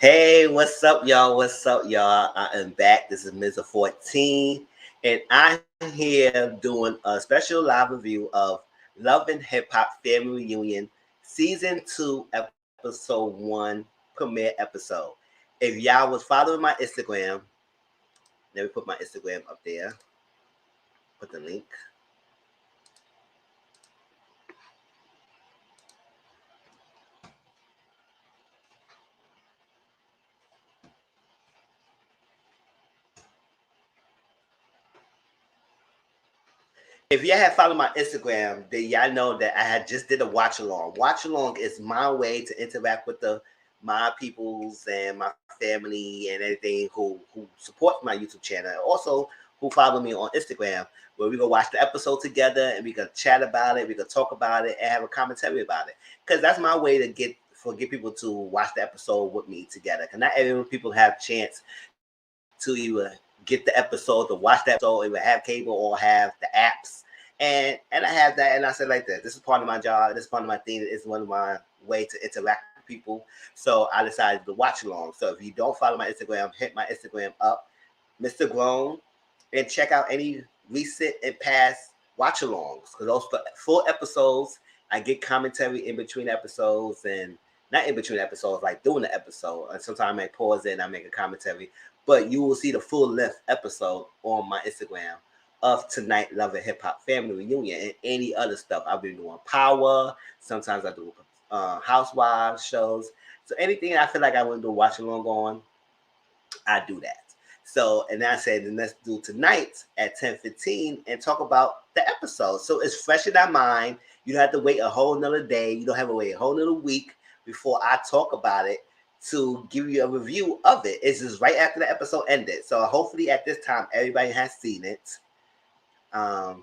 Hey, what's up, y'all? What's up, y'all? I am back. This is Mizzle 14, and I'm here doing a special live review of Love and Hip Hop Family Reunion Season 2, Episode 1, premiere episode. If y'all was following my Instagram, let me put my Instagram up there. Put the link. If y'all have followed my Instagram, then y'all know that I had just did a watch along. Watch along is my way to interact with my peoples and my family and everything who support my YouTube channel. And also who follow me on Instagram, where we go watch the episode together and we can chat about it, we can talk about it, and have a commentary about it. Because that's my way to get people to watch the episode with me together. Because not every people have a chance to either get the episode, to watch that episode, either have cable or have the apps. And I have that, and I said like that. This is part of my job. This is part of my thing. It's one of my way to interact with people. So I decided to watch along. So if you don't follow my Instagram, hit my Instagram up, Mr. Grown, and check out any recent and past watch alongs. Because those full episodes, I get commentary in between episodes, and not in between episodes, like doing the episode. And sometimes I pause it and I make a commentary. But you will see the full length episode on my Instagram of tonight, Love and Hip Hop Family Reunion, and any other stuff. I've been doing Power. Sometimes I do Housewives shows. So anything I feel like I want to do watch along on, I do that. So, and I said, then let's do tonight at 10:15 and talk about the episode. So it's fresh in our mind. You don't have to wait a whole nother day. You don't have to wait a whole nother week before I talk about it to give you a review of it. It's just right after the episode ended. So hopefully at this time, everybody has seen it. The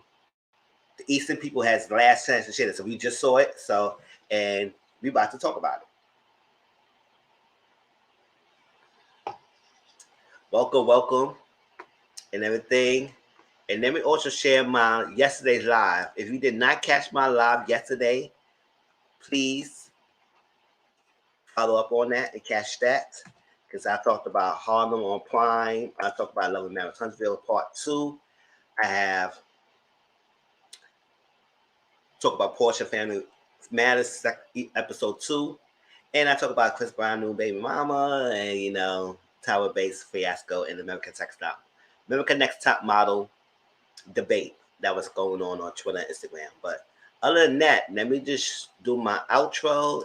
Eastern people has the last chance to share it. So we just saw it. So, and we about to talk about it. Welcome, and everything. And let me also share my yesterday's live. If you did not catch my live yesterday, please follow up on that and catch that. Because I talked about Harlem on Prime. I talked about Love and Marriage Huntsville Part 2. I have talked about Portia Family Matters Episode 2. And I talk about Chris Brown new baby mama and, Tower Base fiasco and American Next Top Model debate that was going on Twitter and Instagram. But other than that, let me just do my intro,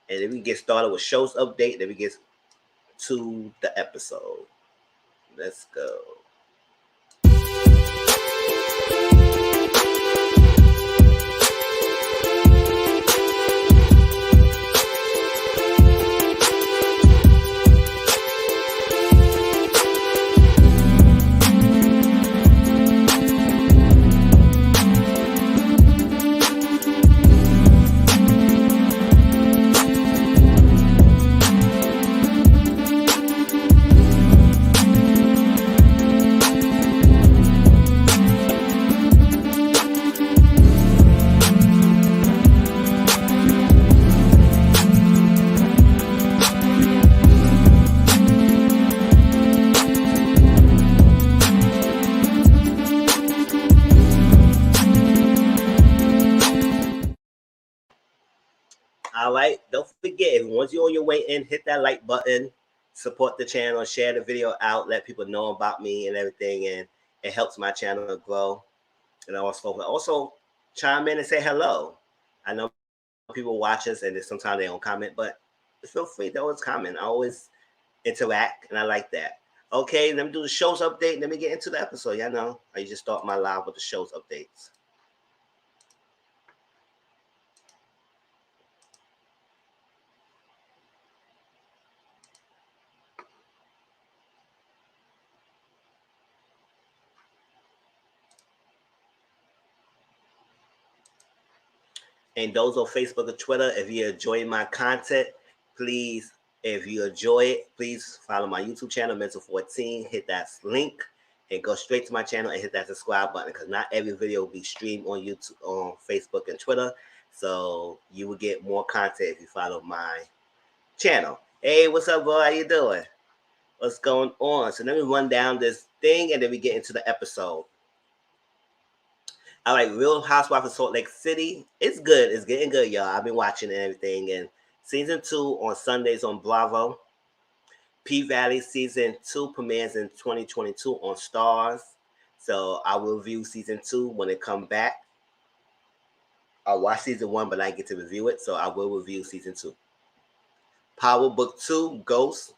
and then we get started with shows update. Then we get to the episode. Let's go. All right, don't forget, if once you're on your way in, hit that like button, support the channel, share the video out, let people know about me and everything, and it helps my channel grow. And also chime in and say hello. I know people watch us and sometimes they don't comment, but feel free to always comment. I always interact, and I like that. Okay, let me do the shows update. Let me get into the episode. Y'all know I usually start my live with the shows updates. And those on Facebook or Twitter, if you're enjoying my content, please, if you enjoy it, please follow my YouTube channel, Mizzle 14. Hit that link and go straight to my channel and hit that subscribe button, because not every video will be streamed on YouTube, on Facebook and Twitter. So you will get more content if you follow my channel. Hey, what's up, boy? How you doing? What's going on? So let me run down this thing and then we get into the episode. All right, Real Housewives of Salt Lake City. It's good. It's getting good, y'all. I've been watching and everything. And season 2 on Sundays on Bravo. P Valley season 2 premieres in 2022 on Stars. So I will review season 2 when it come back. I watched season 1, but I get to review it, so I will review season 2. Power Book 2, Ghost,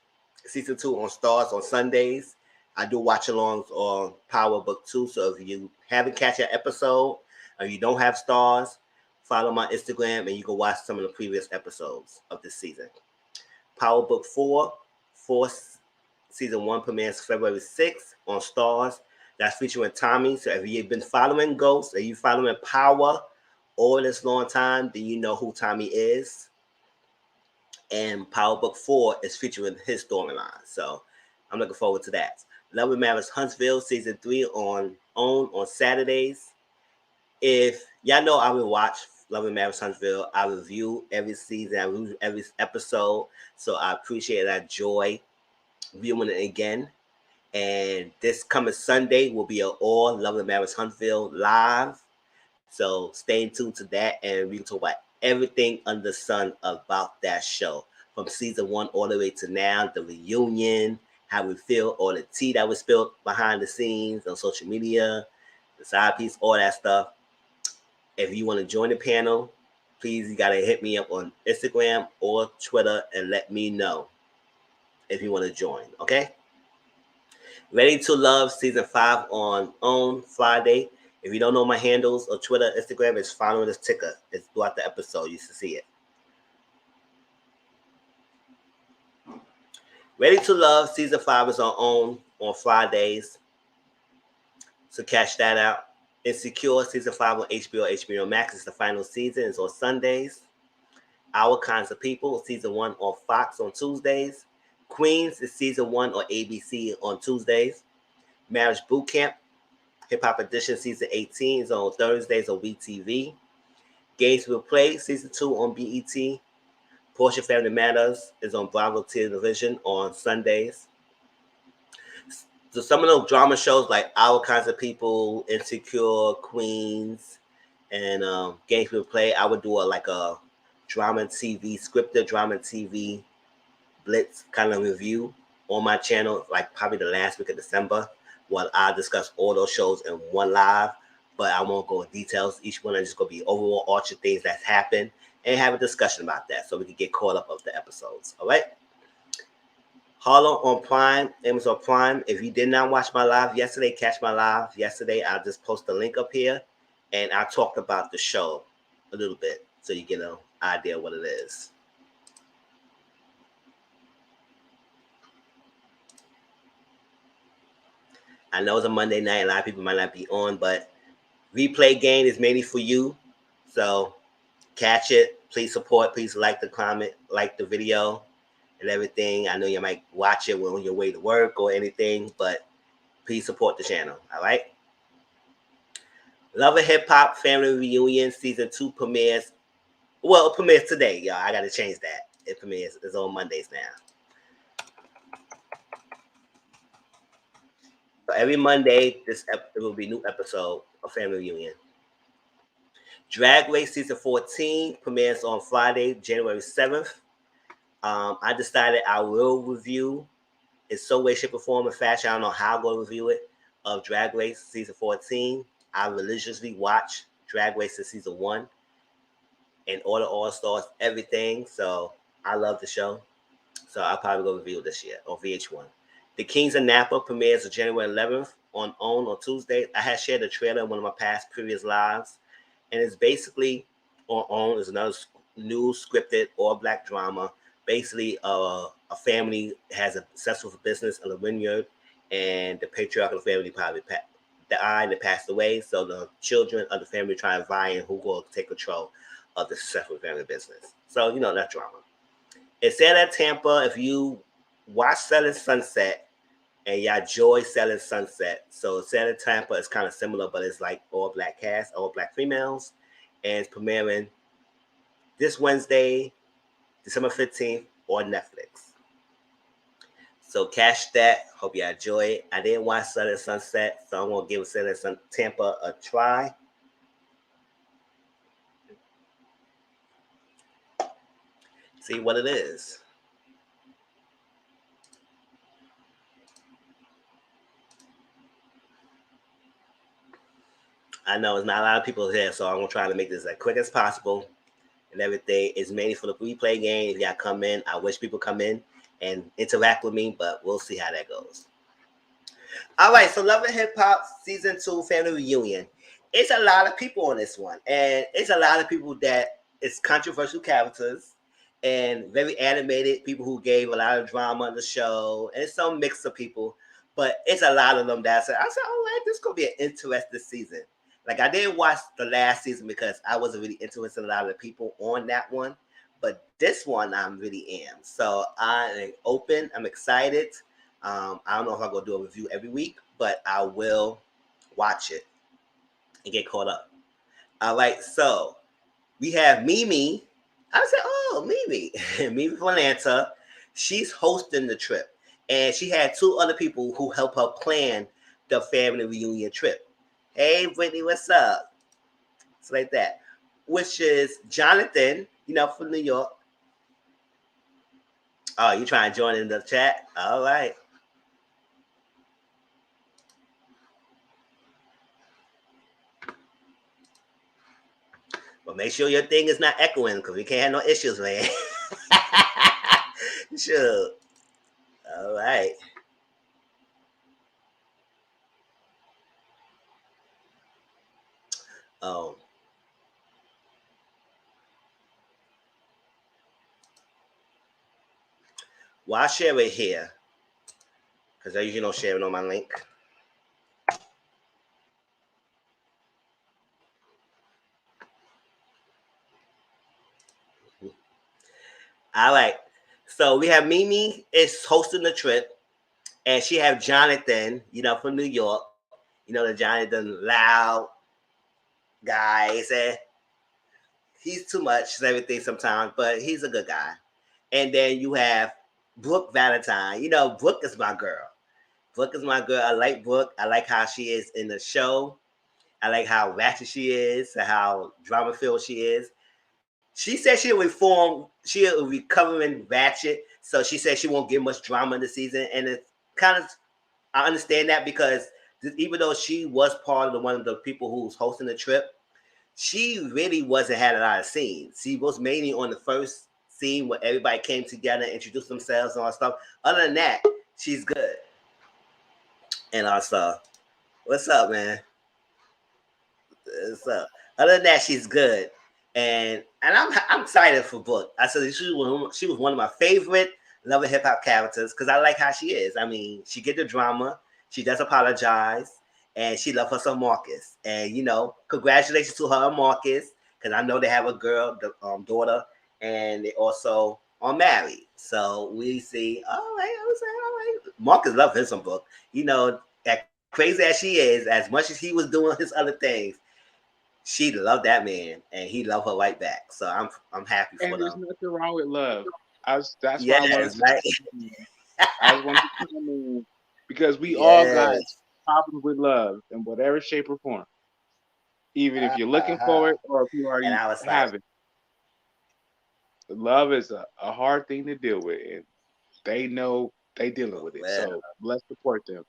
season 2 on Stars on Sundays. I do watch alongs on Power Book 2, so if you haven't catch an episode or you don't have Stars, follow my Instagram and you can watch some of the previous episodes of this season. Power Book 4, season 1 premieres February 6th on Stars. That's featuring Tommy. So if you've been following Ghost or you following Power all this long time, then you know who Tommy is. And Power Book 4 is featuring his storyline. So I'm looking forward to that. Love and Marriage Huntsville season 3 on Saturdays. If y'all know I will watch Love and Marriage Huntsville, I review every season, I review every episode. So I appreciate that joy viewing it again. And this coming Sunday will be an all Love and Marriage Huntsville live. So stay tuned to that and we can talk about everything under the sun about that show. From season 1 all the way to now, the reunion, how we feel, all the tea that was spilled behind the scenes on social media, the side piece, all that stuff. If you want to join the panel, please, you got to hit me up on Instagram or Twitter and let me know if you want to join, okay? Ready to Love season 5 on Friday. If you don't know my handles or Twitter, Instagram, it's following this ticker. It's throughout the episode. You should see it. Ready to Love season 5 is on Fridays. So catch that out. Insecure season 5 on HBO Max is the final season. It's on Sundays. Our Kinds of People season 1 on Fox on Tuesdays. Queens is season 1 on ABC on Tuesdays. Marriage Boot Camp Hip Hop Edition season 18 is on Thursdays on WeTV. Games Will Play season 2 on BET. Portia Family Matters is on Bravo Television on Sundays. So some of those drama shows like Our Kinds of People, Insecure, Queens, and Games Will Play, I would do a drama TV, scripted drama TV blitz kind of review on my channel, like probably the last week of December. Well, I'll discuss all those shows in one live, but I won't go in details. Each one is just going to be overall archer things that's happened and have a discussion about that so we can get caught up of the episodes. All right? Harlem on Prime, Amazon Prime. If you did not watch my live yesterday, catch my live yesterday. I'll just post the link up here and I talked about the show a little bit so you get an idea of what it is. I know it's a Monday night. A lot of people might not be on, but replay game is mainly for you. So catch it. Please support. Please like the comment, like the video and everything. I know you might watch it on your way to work or anything, but please support the channel. All right. Love and Hip Hop Family Reunion Season 2 premieres. Well, it premieres today, y'all. I got to change that. It premieres. It's on Mondays now. So every Monday, there will be a new episode of Family Reunion. Drag Race Season 14 premieres on Friday, January 7th. I decided I will review in some way, shape, or form, or fashion. I don't know how I'm going to review it, of Drag Race Season 14. I religiously watch Drag Race since Season 1 and all the All-Stars, everything. So I love the show. So I'll probably go review it this year on VH1. The Kings of Napa premieres on January 11th on Tuesday. I had shared a trailer in one of my previous lives. And it's basically on is another new scripted all-black drama. Basically, a family has a successful business in a vineyard, and the patriarch of the family probably died and passed away. So the children of the family try to vie in who will take control of the successful family business. So, that drama. It's set at Tampa. If you watch Selling Sunset, and y'all enjoy Selling Sunset. So Selling Tampa is kind of similar, but it's like all black cast, all black females. And it's premiering this Wednesday, December 15th on Netflix. So catch that. Hope you enjoy it. I didn't watch Southern Sunset, so I'm gonna give Southern Tampa a try. See what it is. I know it's not a lot of people here, so I'm gonna try to make this as quick as possible and everything. It's mainly for the replay game. If y'all come in, I wish people come in and interact with me, but we'll see how that goes. All right, so Love and Hip Hop Season 2 Family Reunion. It's a lot of people on this one, and it's a lot of people that it's controversial characters and very animated people who gave a lot of drama on the show, and it's some mix of people, but it's a lot of them that I said, all right, this is gonna be an interesting season. Like I didn't watch the last season because I wasn't really interested in a lot of the people on that one, but this one I really am. So I am open. I'm excited. I don't know if I'm gonna do a review every week, but I will watch it and get caught up. All right, so we have Mimi. I said, oh, Mimi, Mimi from Atlanta. She's hosting the trip, and she had two other people who help her plan the family reunion trip. Hey, Brittany, what's up? It's like that. Which is Jonathan, from New York. Oh, you trying to join in the chat? All right. But make sure your thing is not echoing because we can't have no issues, man. Sure. All right. Um, well, I'll share it here because I usually don't share it on my link. All right. So we have Mimi is hosting the trip, and she have Jonathan, from New York. The Jonathan loud guy. He said he's too much everything sometimes, but he's a good guy. And then you have Brooke Valentine. Brooke is my girl. Brooke is my girl. I like Brooke. I like how she is in the show. I like how ratchet she is, and how drama filled she is. She said she'll reform. She'll recovering ratchet. So she said she won't get much drama in the season, and it's kind of I understand that because even though she was part of one of the people who was hosting the trip, she really wasn't had a lot of scenes. She was mainly on the first scene where everybody came together, introduced themselves and all that stuff. Other than that, she's good. And also, what's up, man? What's up? Other than that, she's good. And I'm excited for Brooke. I said she was one of my favorite Love and Hip Hop characters because I like how she is. I mean, she get the drama. She does apologize, and she love her son Marcus. And congratulations to her and Marcus because I know they have a girl, the daughter, and they also are married. So we see. All right, I was like, all right. Marcus love him some Brooke. As crazy as she is, as much as he was doing his other things, she loved that man, and he loved her right back. So I'm happy And for there's them. nothing wrong with love. That's why I wanted Yes, to right. come in. I just wanted to come in because we all got Yes. problems with love in whatever shape or form. Even if you're looking for Uh-huh. it or if you And already I was like, have it. Love is a hard thing to deal with, and they know they dealing with it. well, So let's support them.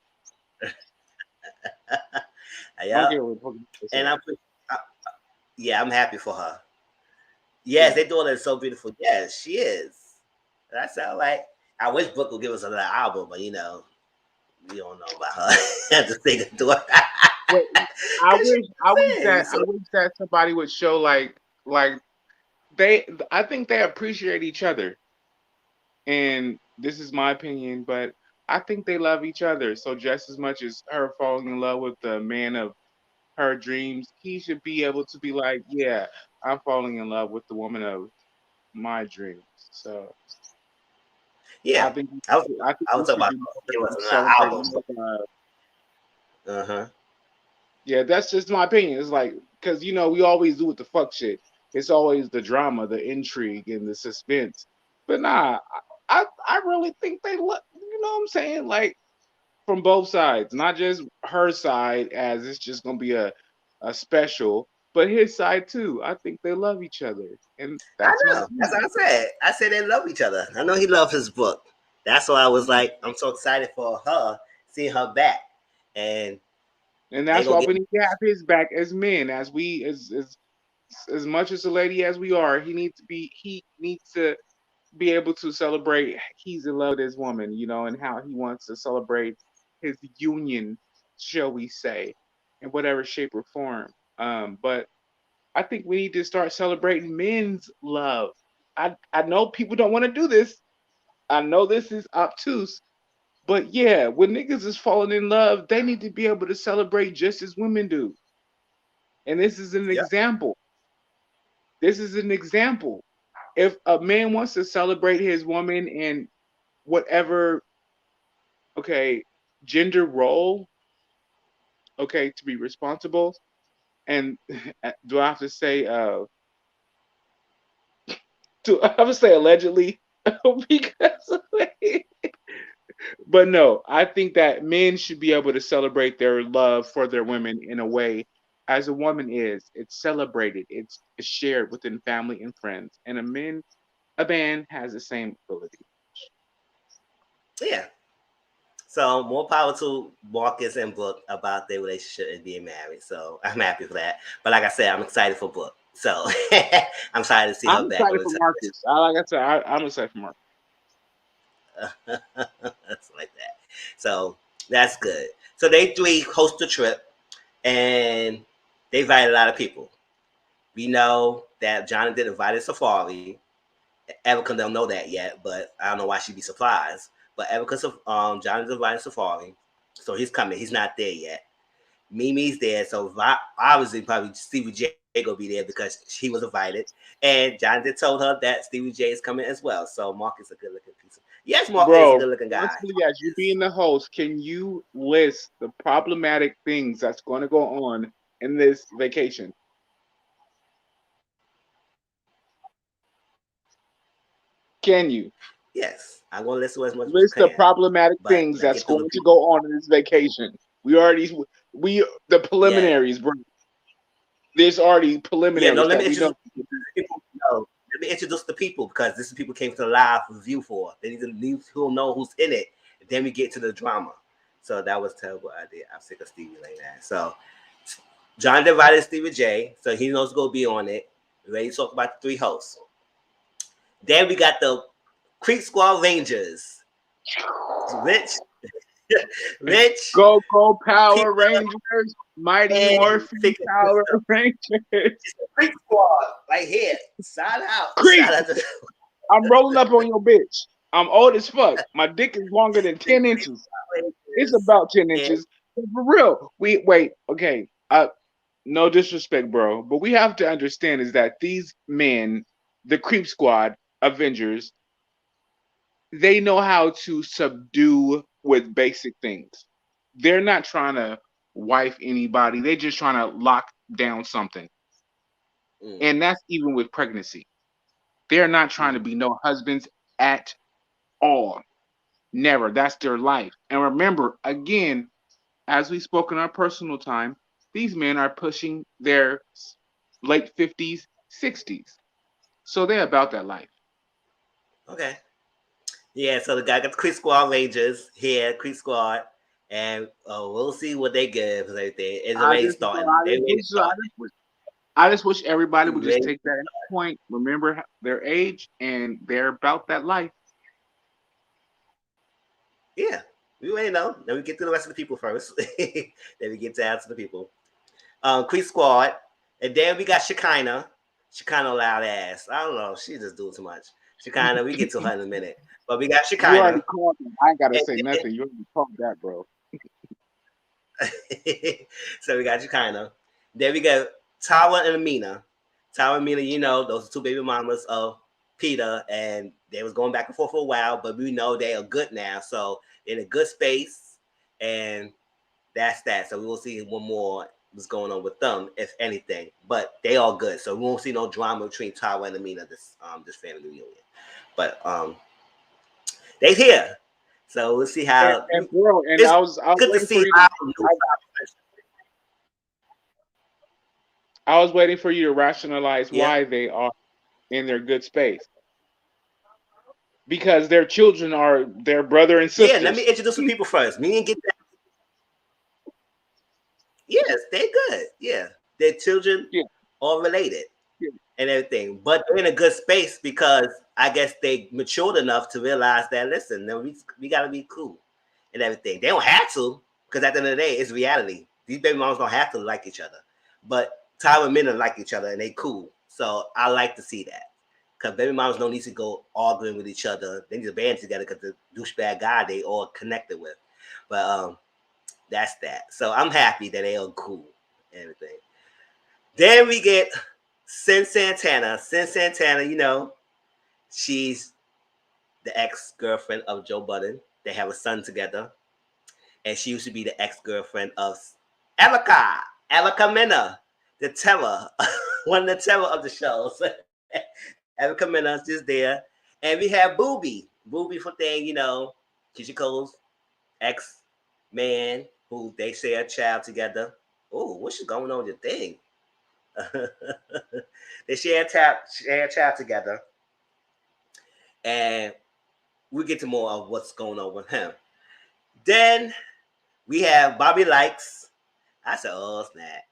I don't yeah. care what they And say. I, yeah, I'm happy for her. Yes, Yeah. they doing it so beautiful. Yes, she is. And I sound like I wish Brooke would give us another album, but we don't know about her. Have to sing it to her. But I Cause wish I wish she that sings. I So wish that somebody would show like they I think they appreciate each other. And this is my opinion, but I think they love each other. So just as much as her falling in love with the man of her dreams, he should be able to be like, yeah, I'm falling in love with the woman of my dreams. So I yeah, think I was I think I we was talking should about be give us another celebrating album, but their love. uh-huh. Yeah, that's just my opinion. It's like because we always do with the fuck shit. It's always the drama, the intrigue, and the suspense. But nah, I really think they love. You know what I'm saying? Like from both sides, not just her side as it's just gonna be a special, but his side too. I think they love each other, and I that's my know. That's point. what I said. I said they love each other. I know he loved his book. That's why I was like, I'm so excited for her, seeing her back, and And they that's gonna why get. we need to have his back as men, as we as much as a lady as we are. He needs to be able to celebrate he's in love with his woman, you know, and how he wants to celebrate his union, shall we say, in whatever shape or form. But I think we need to start celebrating men's love. I know people don't want to do this. I know this is obtuse, but yeah, when niggas is falling in love, they need to be able to celebrate just as women do. And this is an Yep. example. This is an example. If a man wants to celebrate his woman in whatever, okay, gender role, okay, to be responsible, and do I have to say, do I have to say allegedly? Because but no, I think that men should be able to celebrate their love for their women in a way as a woman is. It's celebrated, it's shared within family and friends. And a man has the same ability. Yeah. So more power to Marcus and Book about their relationship and being married. So I'm happy for that. But like I said, I'm excited for Book. So I'm excited to see I'm her back on excited the for television. Marcus. Like I said, I'm excited for Marcus. That's like that. So that's good. So they three host the trip and they invited a lot of people. We know that Jonathan invited Safari. Erica don't know that yet, but I don't know why she'd be surprised. But Erica, Jonathan invited Safari, so he's coming. He's not there yet. Mimi's there, so obviously probably Stevie J gonna be there because he was invited. And Jonathan told her that Stevie J is coming as well. So Mark is a good looking piece. Yes, Mark is a Bro, good looking guy. honestly, as you being the host, can you list the problematic things that's going to go on in this vacation? Can you Yes, I'm gonna listen as much as list I the can, problematic but things let's that's get through the going to people. go on in this vacation? We the Yeah, preliminaries, bro. There's already yeah. No, preliminaries let that me we know. introduce people. No, let me introduce the people because this is people came to the live review for. They need to know who's in it. And then we get to the drama. So that was a terrible idea. I'm sick of Stevie like that. So John divided Stevie J, so he knows gonna be on it. We ready to talk about the three hosts. Then we got the Creek Squad Rangers. Rich, Rich, Go Peter, Power Rangers, Mighty and Morphin Pickens Power sister. Rangers. It's the Creek Squad right here. Shout out. Creep, Shout out to I'm rolling up on your bitch. I'm old as fuck. My dick is longer than the 10 Creek inches. Squad It's Rangers. about 10 And inches. But for real. We wait, okay. No disrespect, bro. But we have to understand is that these men, the Creep Squad, Avengers, they know how to subdue with basic things. They're not trying to wife anybody. They're just trying to lock down something. mm, And that's even with pregnancy. They're not trying to mm, be no husbands at all. Never. That's their life. And remember, again, as we spoke in our personal time, these men are pushing their late 50s, 60s. So they're about that life. okay. Yeah, so the guy got the Creek Squad Rangers here, Creek Squad, and we'll see what they give because everything. It's I already just, bro, starting. They ready to start. I just wish everybody would just Ready. take that point, remember their age, and they're about that life. Yeah, we already know. Then we get to the rest of the people first. Then we get to answer the people. Creek Squad, and then we got Shekinah. Shekinah loud ass. I don't know. She just doing too much. Shekinah, we get to her in a minute. But we got You already Shekinah. called them. I ain't gotta And say nothing. You already called that, bro. so we got Shekinah. Then we got Tawa and Amina. Tawa and Amina, you know, those are two baby mamas of Peter, and they was going back and forth for a while, but we know they are good now. So they're in a good space, and that's that. So we will see what more was going on with them, if anything. But they all good. So we won't see no drama between Tawa and Amina this family reunion. But they here. So we'll see And bro, and it's I was good to waiting see for you how to I was waiting for you to rationalize yeah. why they are in their good space. Because their children are their brother and Yeah, let me sisters. introduce some people first. Me and get that. Yes, they're good. Yeah. Their children Yeah, all related yeah, and everything. But they're in a good space because I guess they matured enough to realize that listen, no, we gotta be cool and everything. They don't have to, because at the end of the day, it's reality. These baby mamas don't have to like each other. But Tyler and Minna like each other and they cool. So I like to see that. Because baby mamas don't need to go arguing with each other. They need to band together because the douchebag guy they all connected with. But that's that. So I'm happy that they are cool and everything. Then we get Sin Santana. Sin Santana, she's the ex-girlfriend of Joe Budden. They have a son together. And she used to be the ex-girlfriend of Erica Mena, the terror, one of the terror of the shows. Erica Mena's just there. And we have Booby. Booby for thing, Chichiko's ex-man who they share a child together. Oh, what's going on with your thing? They share a child together. And we'll get to more of what's going on with him. Then we have Bobby Likes. I said, oh, snap.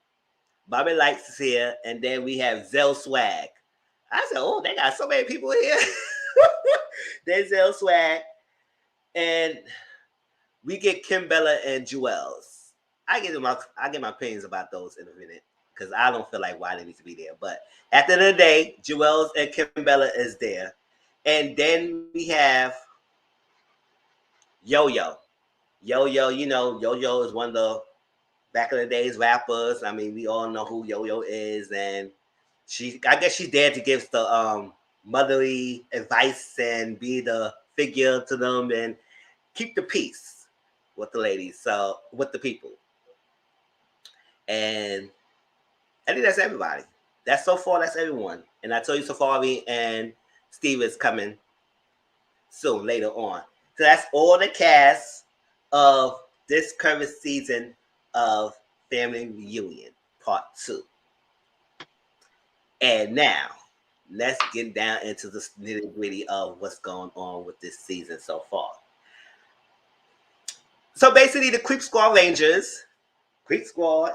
Bobby Likes is here. And then we have Zell Swag. I said, oh, they got so many people here. There's Zell Swag. And we get Kim Bella and Jewels. I get my opinions about those in a minute because I don't feel like why they need to be there. But at the end of the day, Jewels and Kim Bella is there. And then we have Yo Yo. Yo Yo, Yo Yo is one of the back in the days rappers. I mean, we all know who Yo Yo is, and I guess she's there to give the motherly advice and be the figure to them and keep the peace with the ladies, so with the people. And I think that's everybody. That's so far. That's everyone. And I told you Safari and Steve is coming soon later on. So that's all the cast of this current season of Family Reunion Part 2. And now, let's get down into the nitty gritty of what's going on with this season so far. So basically, the Creep Squad Rangers, Creep Squad,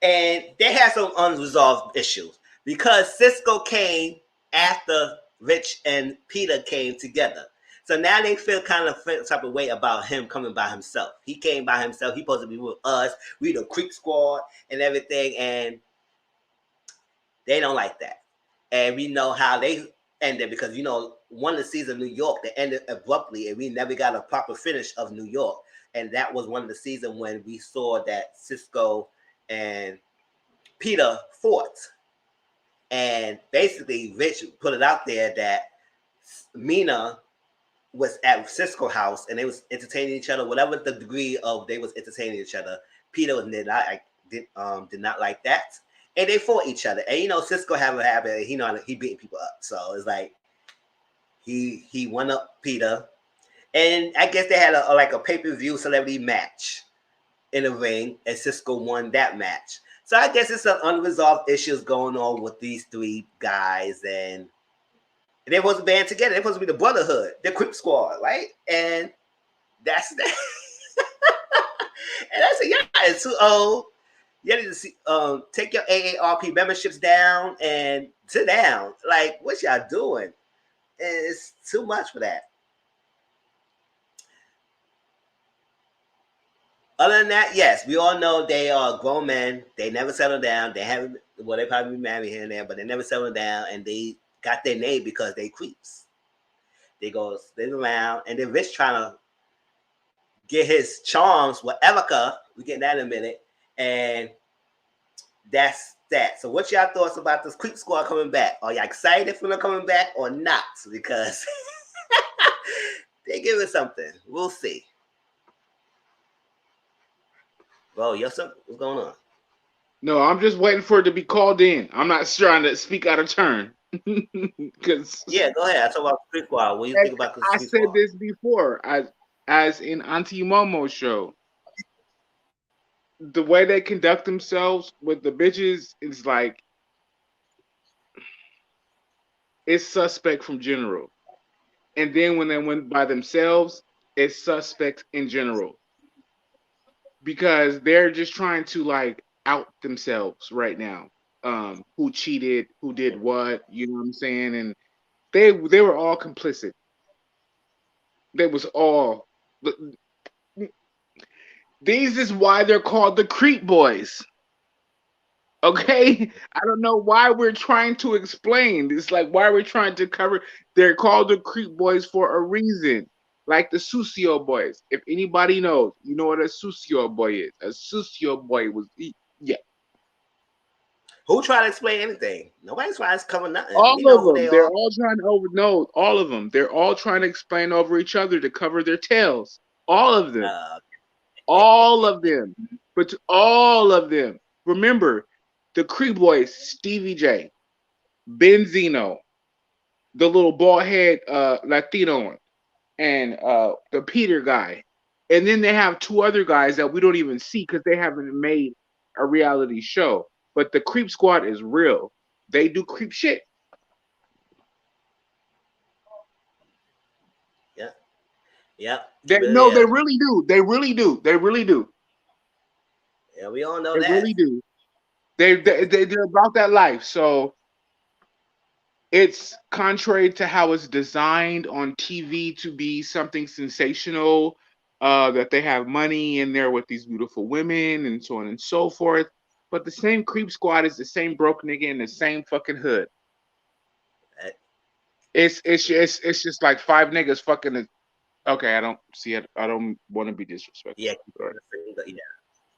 and they had some unresolved issues because Cisco came after Rich and Peter came together. So now they feel kind of type of way about him coming by himself. He came by himself. He supposed to be with us. We the Creep Squad and everything, and they don't like that. And we know how they ended because one of the seasons of New York they ended abruptly, and we never got a proper finish of New York. And that was one of the seasons when we saw that Cisco and Peter fought. And basically, Rich put it out there that Mina was at Cisco house and they was entertaining each other, whatever the degree of they was entertaining each other. Peter did not like that, and they fought each other. And Cisco have a habit, he beating people up. So it's like he won up Peter, and I guess they had a pay-per-view celebrity match in the ring, and Cisco won that match. So I guess it's some unresolved issues going on with these three guys, and they're supposed to band together. They're supposed to be the brotherhood, the Crip Squad, right? And that's that. And I said, yeah, it's too old. You need to see, take your AARP memberships down and sit down. Like, what y'all doing? And it's too much for that. Other than that, yes, we all know they are grown men. They never settle down. They haven't, well, they probably been married here and there, but they never settle down, and they got their name because they creeps. They go spin around, and then Rich trying to get his charms with Erica. We get that in a minute, and that's that. So, what's y'all thoughts about this Creep Squad coming back? Are y'all excited for them coming back or not? Because they give us something. We'll see. Bro, what's going on? No, I'm just waiting for it to be called in. I'm not trying to speak out of turn. Because Yeah, go ahead. I talk about Creep Squad. What do you think about the I Creep said Squad? this before. as in Auntie Momo's show. The way they conduct themselves with the bitches is like it's suspect from general. And then when they went by themselves, it's suspect in general. Because they're just trying to like out themselves right now. Who cheated, who did what, you know what I'm saying? And they were all complicit. They was all these is why they're called the creep boys. Okay? I don't know why we're trying to explain. It's like why we're trying to cover they're called the creep boys for a reason. Like the Sucio boys. If anybody knows, you know what a Sucio boy is. A Sucio boy was yeah. Who try to explain anything? Nobody's trying to cover nothing. All We know of who them. they They're are. all trying to over no, all of them. They're all trying to explain over each other to cover their tails. All of them. Uh, All of them. But all of them. Remember, the Creep Boys, Stevie J, Benzino, the little bald head Latino one, and the Peter guy. And then they have two other guys that we don't even see because they haven't made a reality show. But the Creep Squad is real. They do creep shit. yeah, yeah, They really no, they is. really do. They really do. They really do. Yeah, we all know They that. really do. They're about that life. So it's contrary to how it's designed on TV to be something sensational, that they have money in there with these beautiful women and so on and so forth. But the same creep squad is the same broke nigga in the same fucking hood. Uh, It's just like five niggas fucking. Okay, I don't see it. I don't want to be yeah, disrespectful. keep Sorry.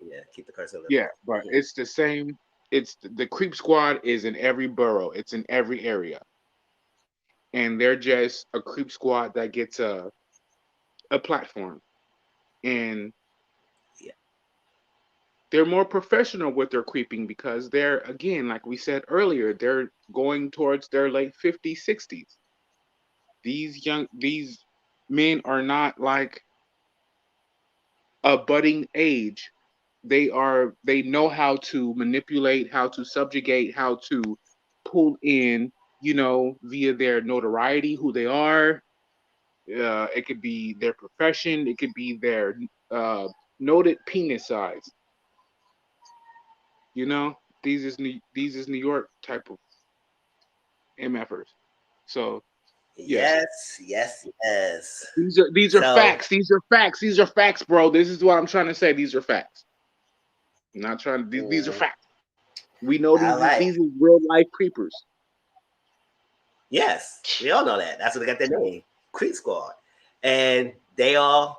yeah, keep the curse a little Yeah, bit. but Mhm. it's the same. It's the creep squad is in every borough. It's in every area, and they're just a creep squad that gets a platform, and Yeah, they're more professional with their creeping because they're again, like we said earlier, they're going towards their late 50s, 60s. These men are not like a budding age. They know how to manipulate, how to subjugate, how to pull in, via their notoriety, who they are. It could be their profession, it could be their uh, noted penis size. You know, these is New York type of MFers. So yeah, yes, yes, yes. these are So, facts. These are facts. These are facts, bro. This is what I'm trying to say. These are facts. I'm not trying. These are mm, facts. We know I like. these are real life creepers. Yes, we all know that. That's what they got their name, Creep Squad, and they are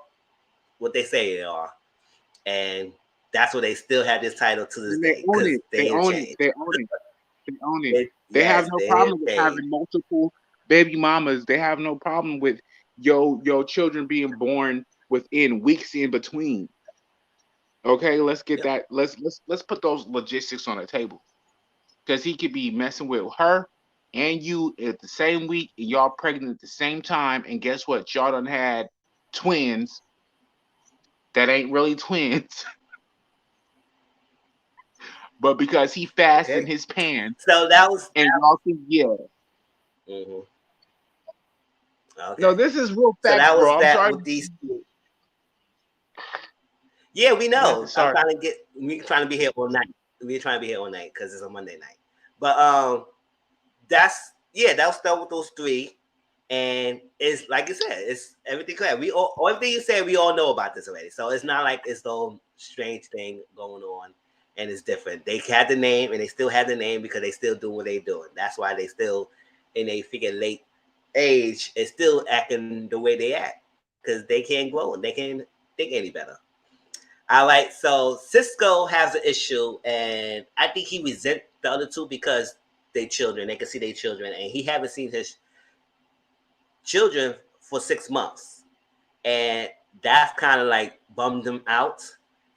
what they say they are, and that's what they still have this title to this And they day own because it. They they ain't own it. changed. They own it. They own it. They have Yes, no they problem ain't with changed. having multiple baby mamas. They have no problem with yo children being born within weeks in between. Okay, let's get Yep. that. Let's put those logistics on the table because he could be messing with her and you at the same week, and y'all pregnant at the same time. And guess what? Y'all done had twins that ain't really twins, but because he fast in Okay. his pan, So that was. and y'all think yeah. Mhm. No, Okay. this is real So facts, that was bro. I'm that sorry. with these. Yeah, we Yeah, know. I'm sorry. trying to get. We trying to be here all night. We're trying to be here all night because it's a Monday night. But that's yeah. That was done with those three, and it's like you said, it's everything clear. We all everything you said, we all know about this already. So it's not like it's no strange thing going on, and it's different. They had the name, and they still have the name because they still do what they doing. That's why they still in a figure late age is still acting the way they act because they can't grow and they can't think any better. All right, so Cisco has an issue, and I think he resent the other two because they children. They can see their children, and he haven't seen his children for 6 months, and that's kind of like bummed him out.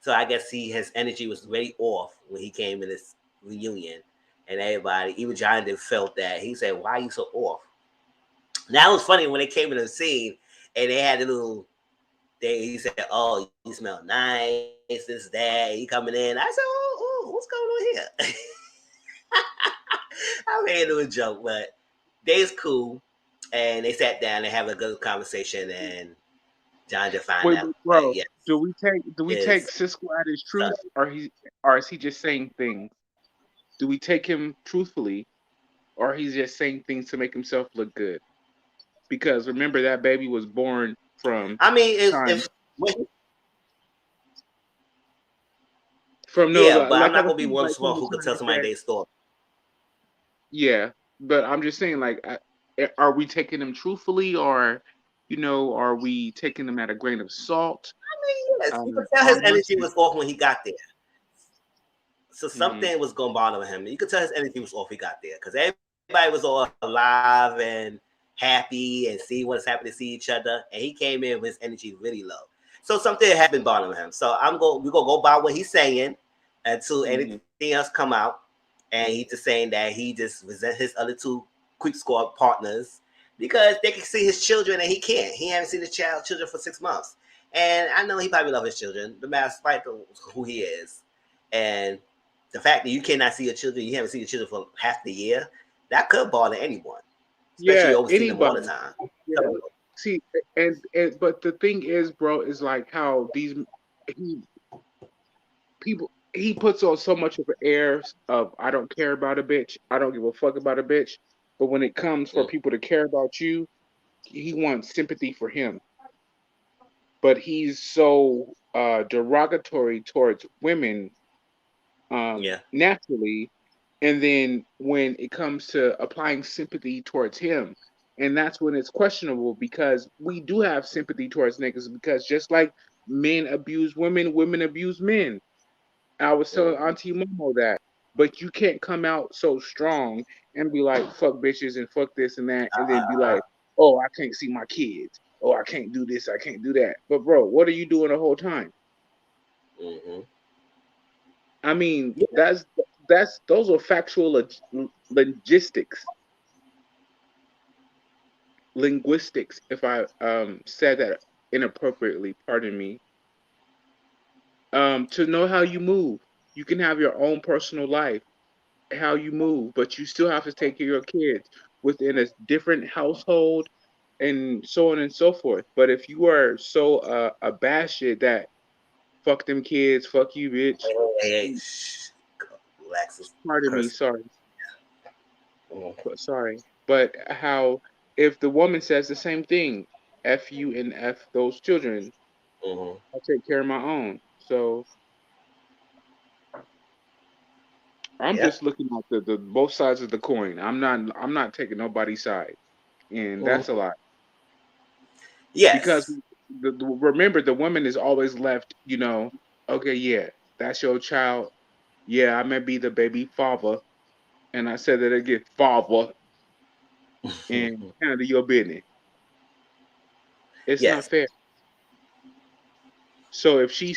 So I guess his energy was really off when he came in this reunion, and everybody, even Jonathan felt that. He said, "Why are you so off?" Now it was funny when they came in the scene, and they had a little. he said, "Oh, you smell nice. This that." He coming in. I said, "Oh, what's going on here?" I made it a joke, but they's cool, and they sat down and have a good conversation, and John just find Wait, out but that bro, yes, do we take his Cisco at his son. truth, or is he just saying things? Do we take him truthfully, or he's just saying things to make himself look good? Because remember that baby was born from I mean, time if when, from no, yeah, but I'm like I not was gonna be saying, one like from someone the who could time tell that somebody their story. yeah. But I'm just saying, like, are we taking him truthfully, or are we taking him at a grain of salt? I mean, yes, you could tell How his much? energy was off when he got there. So Mm-hmm, something was gonna bother him. You could tell his energy was off. He got there because everybody was all alive and happy and see what's happening to see each other, and he came in with his energy really low. So something has been bothering him. So we're gonna go by what he's saying until mm-hmm. anything else come out, and he's just saying that he just resent his other two quick squad partners because they can see his children and he can't. He haven't seen his children for 6 months, and I know he probably love his children, no matter despite who he is, and the fact that you cannot see your children, you haven't seen your children for half the year, that could bother anyone, especially Yeah, you oversee them all the anybody. time. Yeah. So, See, and but the thing is, bro, is like how he he puts on so much of an air of I don't care about a bitch, I don't give a fuck about a bitch. But when it comes for mm, people to care about you, he wants sympathy for him. But he's so derogatory towards women yeah, naturally, and then when it comes to applying sympathy towards him, and that's when it's questionable because we do have sympathy towards niggas because just like men abuse women, women abuse men. I was telling mm, Auntie Momo that, but you can't come out so strong and be like fuck bitches and fuck this and that, and then be like, oh, I can't see my kids, oh, I can't do this, I can't do that. But bro, what are you doing the whole time? mm-hmm. I mean, Yeah, that's those are factual logistics, linguistics. If I said that inappropriately, pardon me. To know how you move, you can have your own personal life, how you move, but you still have to take care of your kids within a different household, and so on and so forth. But if you are so abashed that fuck them kids, fuck you, bitch. hey, hey, shh, relax, Pardon me, curse. sorry. Mm-hmm. But sorry, but how if the woman says the same thing, F you and F those children, Mm-hmm. I take care of my own. So I'm Yep. just looking at the both sides of the coin. I'm not taking nobody's side, and that's a Mm-hmm. lot because Yes. remember the woman is always left. Okay, yeah, that's your child. Yeah, I may be the baby father, and I said that again, father, and handle your business. It's not Yes. fair. So if she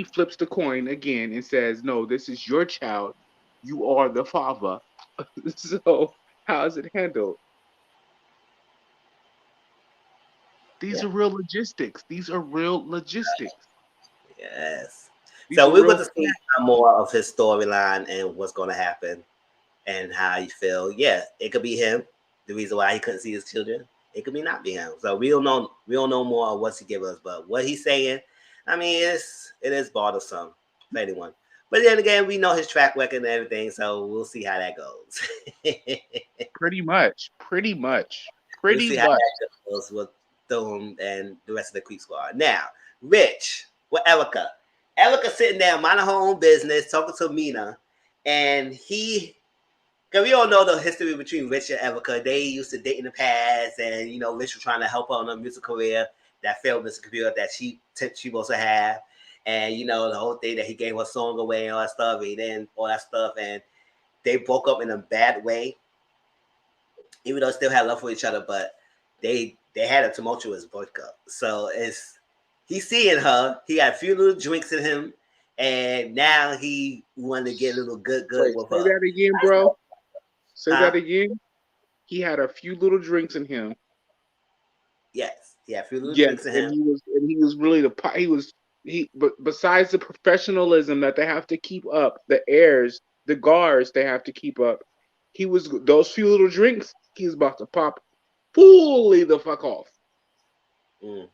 flips the coin again and says, "No, this is your child. You are the father." So how is it handled? These Yeah. are real logistics. These are real logistics. Yes. These So are we're real going to see facts. more of his storyline and what's going to happen and how he feel. Yeah, it could be him. The reason why he couldn't see his children. It could be not be him. So we don't know. We don't know more of what he give us, but what he's saying, I mean, it is bothersome for anyone. But then again, we know his track record and everything, so we'll see how that goes. Pretty much. Pretty much. We'll Pretty see how much. that goes with Thum and the rest of the Creek Squad. Now, Rich with Erica. Erica sitting there minding her own business, talking to Mina, and because we all know the history between Rich and Erica. They used to date in the past, and Rich was trying to help her on her music career, that failed music career that she supposed to have, and the whole thing that he gave her song away and all that stuff, and then all that stuff, and they broke up in a bad way, even though they still had love for each other, but they had a tumultuous breakup. So he's seeing her. He had a few little drinks in him, and now he wanted to get a little good Wait, with say her. that again, bro. Say that Huh? again. He had a few little drinks in him. Yes. Yeah, a few little Yes, drinks in and him. he was really but besides the professionalism that they have to keep up, the airs, the guards they have to keep up, he was those few little drinks, he was about to pop fully the fuck off. Mm,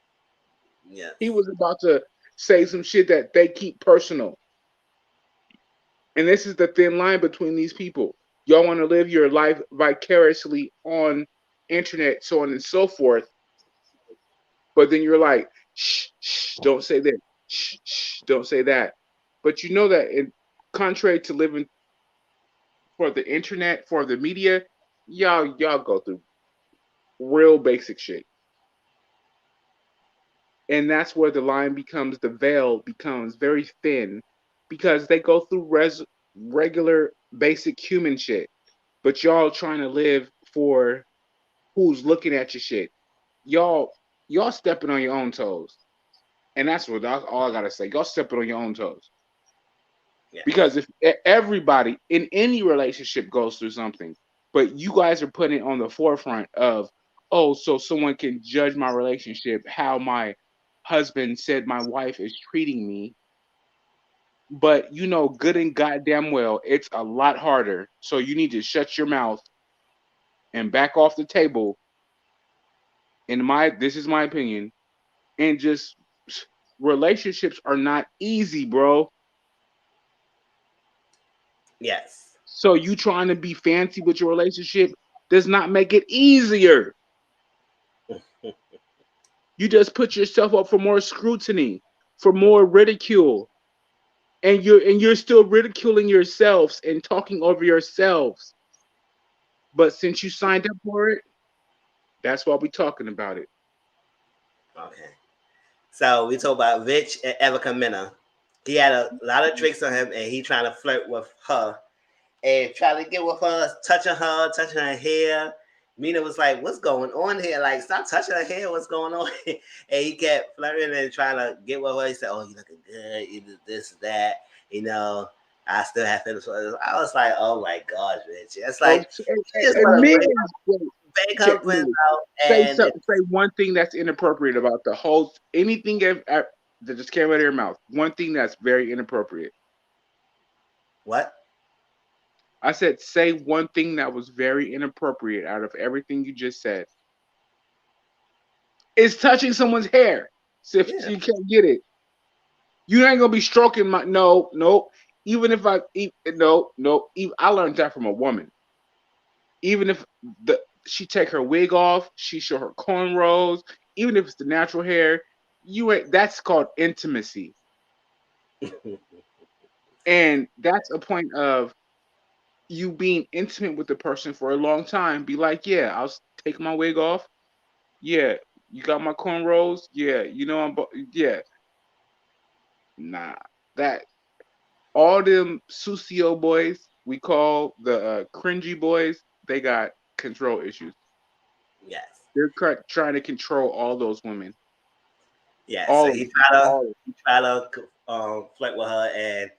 He yes. was about to say some shit that they keep personal. And this is the thin line between these people. Y'all want to live your life vicariously on internet, so on and so forth, but then you're like, shh, shh, don't say that. Shh, shh, don't say that. But you know that in contrary to living for the internet, for the media, y'all go through real basic shit. And that's where the line becomes the veil becomes very thin because they go through regular basic human shit. But y'all trying to live for who's looking at your shit. Y'all stepping on your own toes. And that's all I gotta say. Y'all stepping on your own toes. Yes. Because if everybody in any relationship goes through something, but you guys are putting it on the forefront of, oh, so someone can judge my relationship, how my husband said my wife is treating me, but you know good and goddamn well it's a lot harder. So you need to shut your mouth and back off the table. This is my opinion, and just relationships are not easy, bro. Yes. So you trying to be fancy with your relationship does not make it easier. You just put yourself up for more scrutiny, for more ridicule, and you're still ridiculing yourselves and talking over yourselves. But since you signed up for it, that's why we're talking about it. Okay. So we talk about Rich and Erica Mena. He had a lot of drinks on him, and he trying to flirt with her and trying to get with her, touching her hair. Mina was like, "What's going on here? Like, stop touching her hair. What's going on?" And he kept flirting and trying to get with her. He said, "Oh, you looking good. You do this, that. You know, I still have feelings for this." I was like, "Oh my gosh, Rich!" It's Oh, like she just and want to men, bring check her friends me. out, and Say one thing that's inappropriate about the whole anything that just came out of your mouth. One thing that's very inappropriate. what? I said say one thing that was very inappropriate out of everything you just said. It's touching someone's hair. So if Yeah. you can't get it, you ain't gonna be stroking my no. Even if no. Even, I learned that from a woman. Even if she take her wig off, she show her cornrows, even if it's the natural hair, you ain't. That's called intimacy, and that's a point of you being intimate with the person for a long time. Be like, yeah, take my wig off. Yeah, you got my cornrows. Yeah, you know yeah. Nah, that all them Sucio boys we call the cringy boys, they got control issues. Yes. They're trying to control all those women, Yeah. So all of he them, tried to all of he tried to flirt with her, and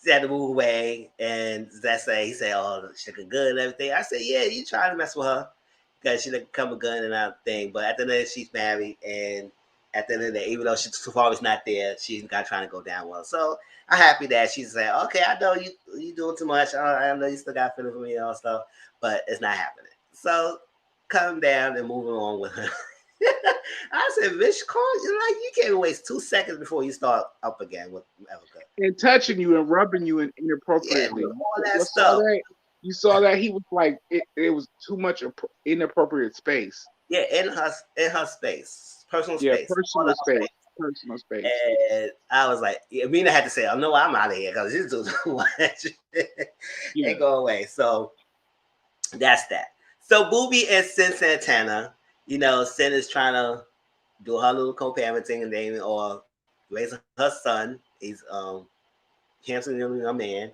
she had to move away. And that's say he said, "Oh, she looking good and everything." I said, "Yeah, you trying to mess with her because she look come a gun and everything." But at the end of the day, she's married, and at the end of the day, even though she's so far is not there, she's not trying to go down well. So I'm happy that she's saying, "Okay, I know you doing too much. I know you still got feeling for me and all stuff, but it's not happening." So calm down and moving on with her. I said, "Bitch, call you like you can't waste 2 seconds before you start up again with Erica." and touching you and rubbing you Yeah, inappropriately. all that You saw stuff. that? You saw that he was like it was too much inappropriate space. Yeah, in her space, personal Yeah, space, all our space. personal space. And I was like, yeah, Mina had to say, "Oh no, I'm out of here because this dude's too much." Yeah, And go away. So that's that. So Booby and Sin Santana, Sin is trying to do her little co-parenting and then or raising her son. He's handsome young man.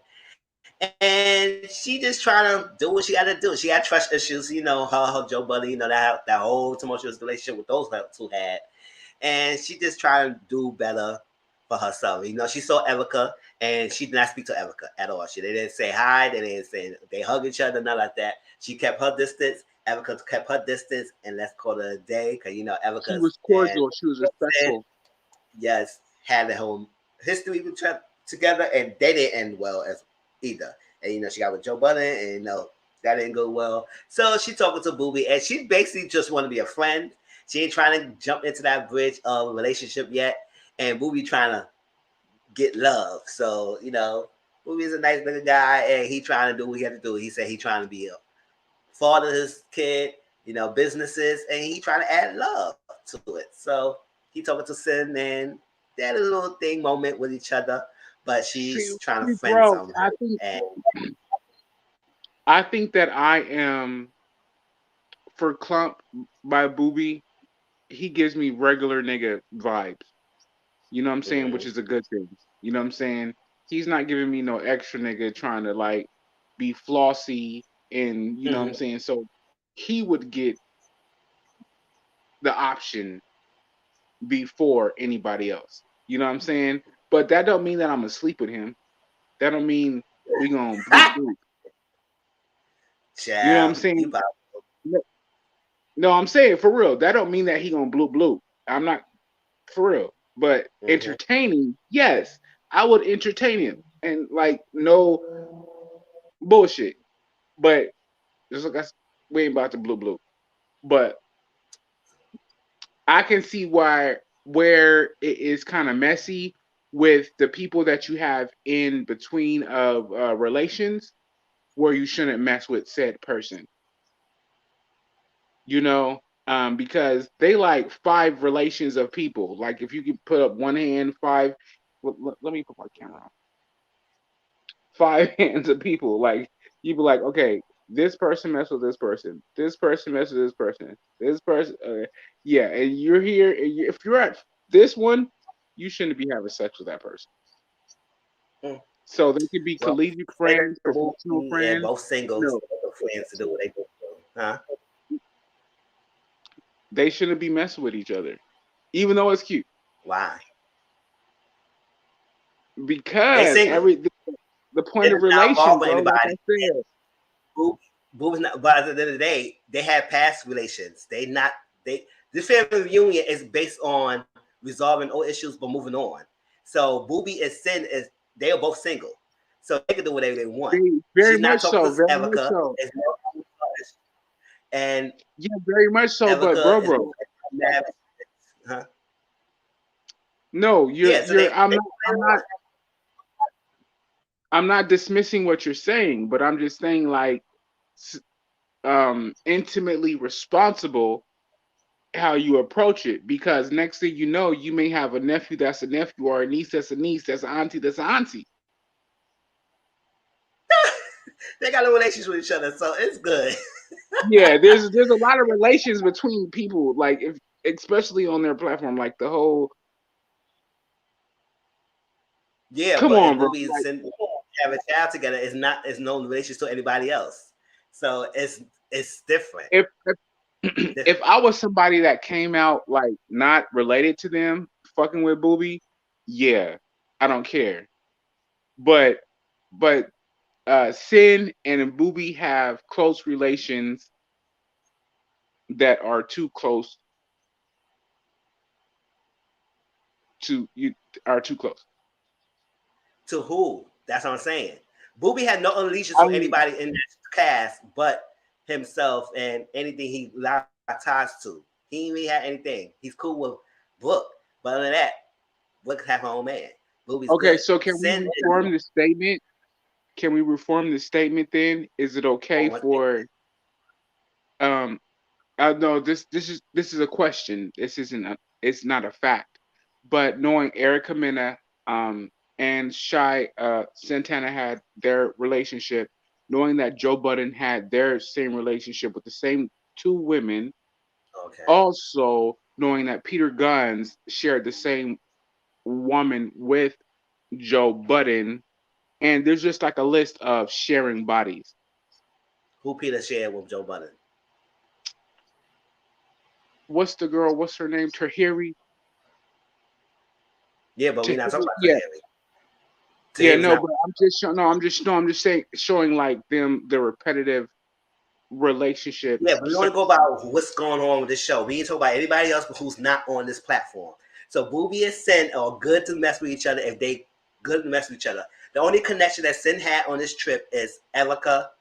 And she just trying to do what she got to do. She got trust issues, her Joe Buddy, that whole tumultuous relationship with those two had. And she just trying to do better for herself. She saw Erica and she did not speak to Erica at all. They didn't say hi, they didn't say they hug each other, nothing like that. She kept her distance Erica kept her distance, and let's call it a day, because She Erica's was and cordial. She was Sin, respectful. yes, had a whole history with together, and they didn't end well as either. And she got with Joe Budden, and that didn't go well. So she talking to Booby, and she basically just want to be a friend. She ain't trying to jump into that bridge of relationship yet, and Booby trying to get love. So Booby's a nice little guy, and he trying to do what he had to do. He said he trying to be a father his kid, businesses, and he trying to add love to it. So he talking to Sin, and they had a little thing moment with each other, but See, she's trying to see, friend bro, zone him. And I think that I am for Clump by Booby. He gives me regular nigga vibes. You know what I'm saying? Which mhm, is a good thing. You know what I'm saying? He's not giving me no extra nigga trying to like be flossy and you know what I'm mhm. saying? So he would get the option before anybody else. You know what I'm saying? But that don't mean that I'm asleep with him. That don't mean we gonna bloop bloop. You know what I'm Child, you saying? probably. No, no, I'm saying for real. That don't mean that he gonna bloop bloop. I'm not for real. But Mhm. entertaining, yes, I would entertain him and like no bullshit. But just like we ain't about to blue blue. But I can see why where it is kind of messy with the people that you have in between of relations where you shouldn't mess with said person. You know, because they like five relations of people. Like if you could put up one hand, five. Let me put my camera on. Five hands of people. Like you'd be like, okay, this person mess with this person. This person mess with this person. This person, yeah. And you're here. And if you're at this one, you shouldn't be having sex with that person. Mm. So they could be Well, collegiate say that friends, professional Booby and friends. both singles, No, the friends to do what they do. Huh? they shouldn't be messing with each other, even though it's cute. Why? They Because single. the It point of is not relation, involved with bro. Like anybody. I said, Boo, Boo was not. But at the end of the day, they had past relations. They not. They This family reunion is based on resolving old issues but moving on. So Booby and Sin is they are both single, so they can do whatever they want. they very She's much not talking so, to very much Erica. so. Is no, and Yeah, very much so. But Erica bro, is bro, huh? no, Yeah. So you're. they I'm not dismissing what you're saying, but I'm just saying like intimately responsible how you approach it because next thing you know you may have a nephew that's a nephew or a niece that's a niece that's an auntie that's an auntie. they got a relationship with each other, so it's good. Yeah, there's a lot of relations between people like if especially on their platform like the whole Yeah, come but on if bro movies like and have a child together, it's no relation to anybody else. So it's different. if It's if different. I was somebody that came out like not related to them fucking with Booby, yeah, I don't care. But but Sin and Booby have close relations that are too close to you are too close. To who? That's what I'm saying. Booby had no allegiance I to mean, anybody in this cast but himself and anything he ties to. He ain't really had anything. He's cool with Brooke, but other than that, Brooke have her own man. Booby's okay, good. so can we Sin is reform the statement? Can we reform the statement then? Is it okay on one thing. for um no this is a question. This isn't a it's not a fact. But knowing Erica Mena and Shy Santana had their relationship, knowing that Joe Budden had their same relationship with the same two women, Okay. also knowing that Peter Guns shared the same woman with Joe Budden, and there's just like a list of sharing bodies. Who Peter shared with Joe Budden? What's the girl? What's her name? Tahiri. Yeah, but we're not talking Tahiri. about Yeah, Tahiri. yeah. Tahiri was No, not. but I'm just showing. No, I'm just saying, showing like them the repetitive. relationship. Yeah, but we want to go about what's going on with this show. We ain't talk about anybody else who's not on this platform. So Booby and Sin are good to mess with each other if they good to mess with each other. The only connection that Sin had on this trip is Erica,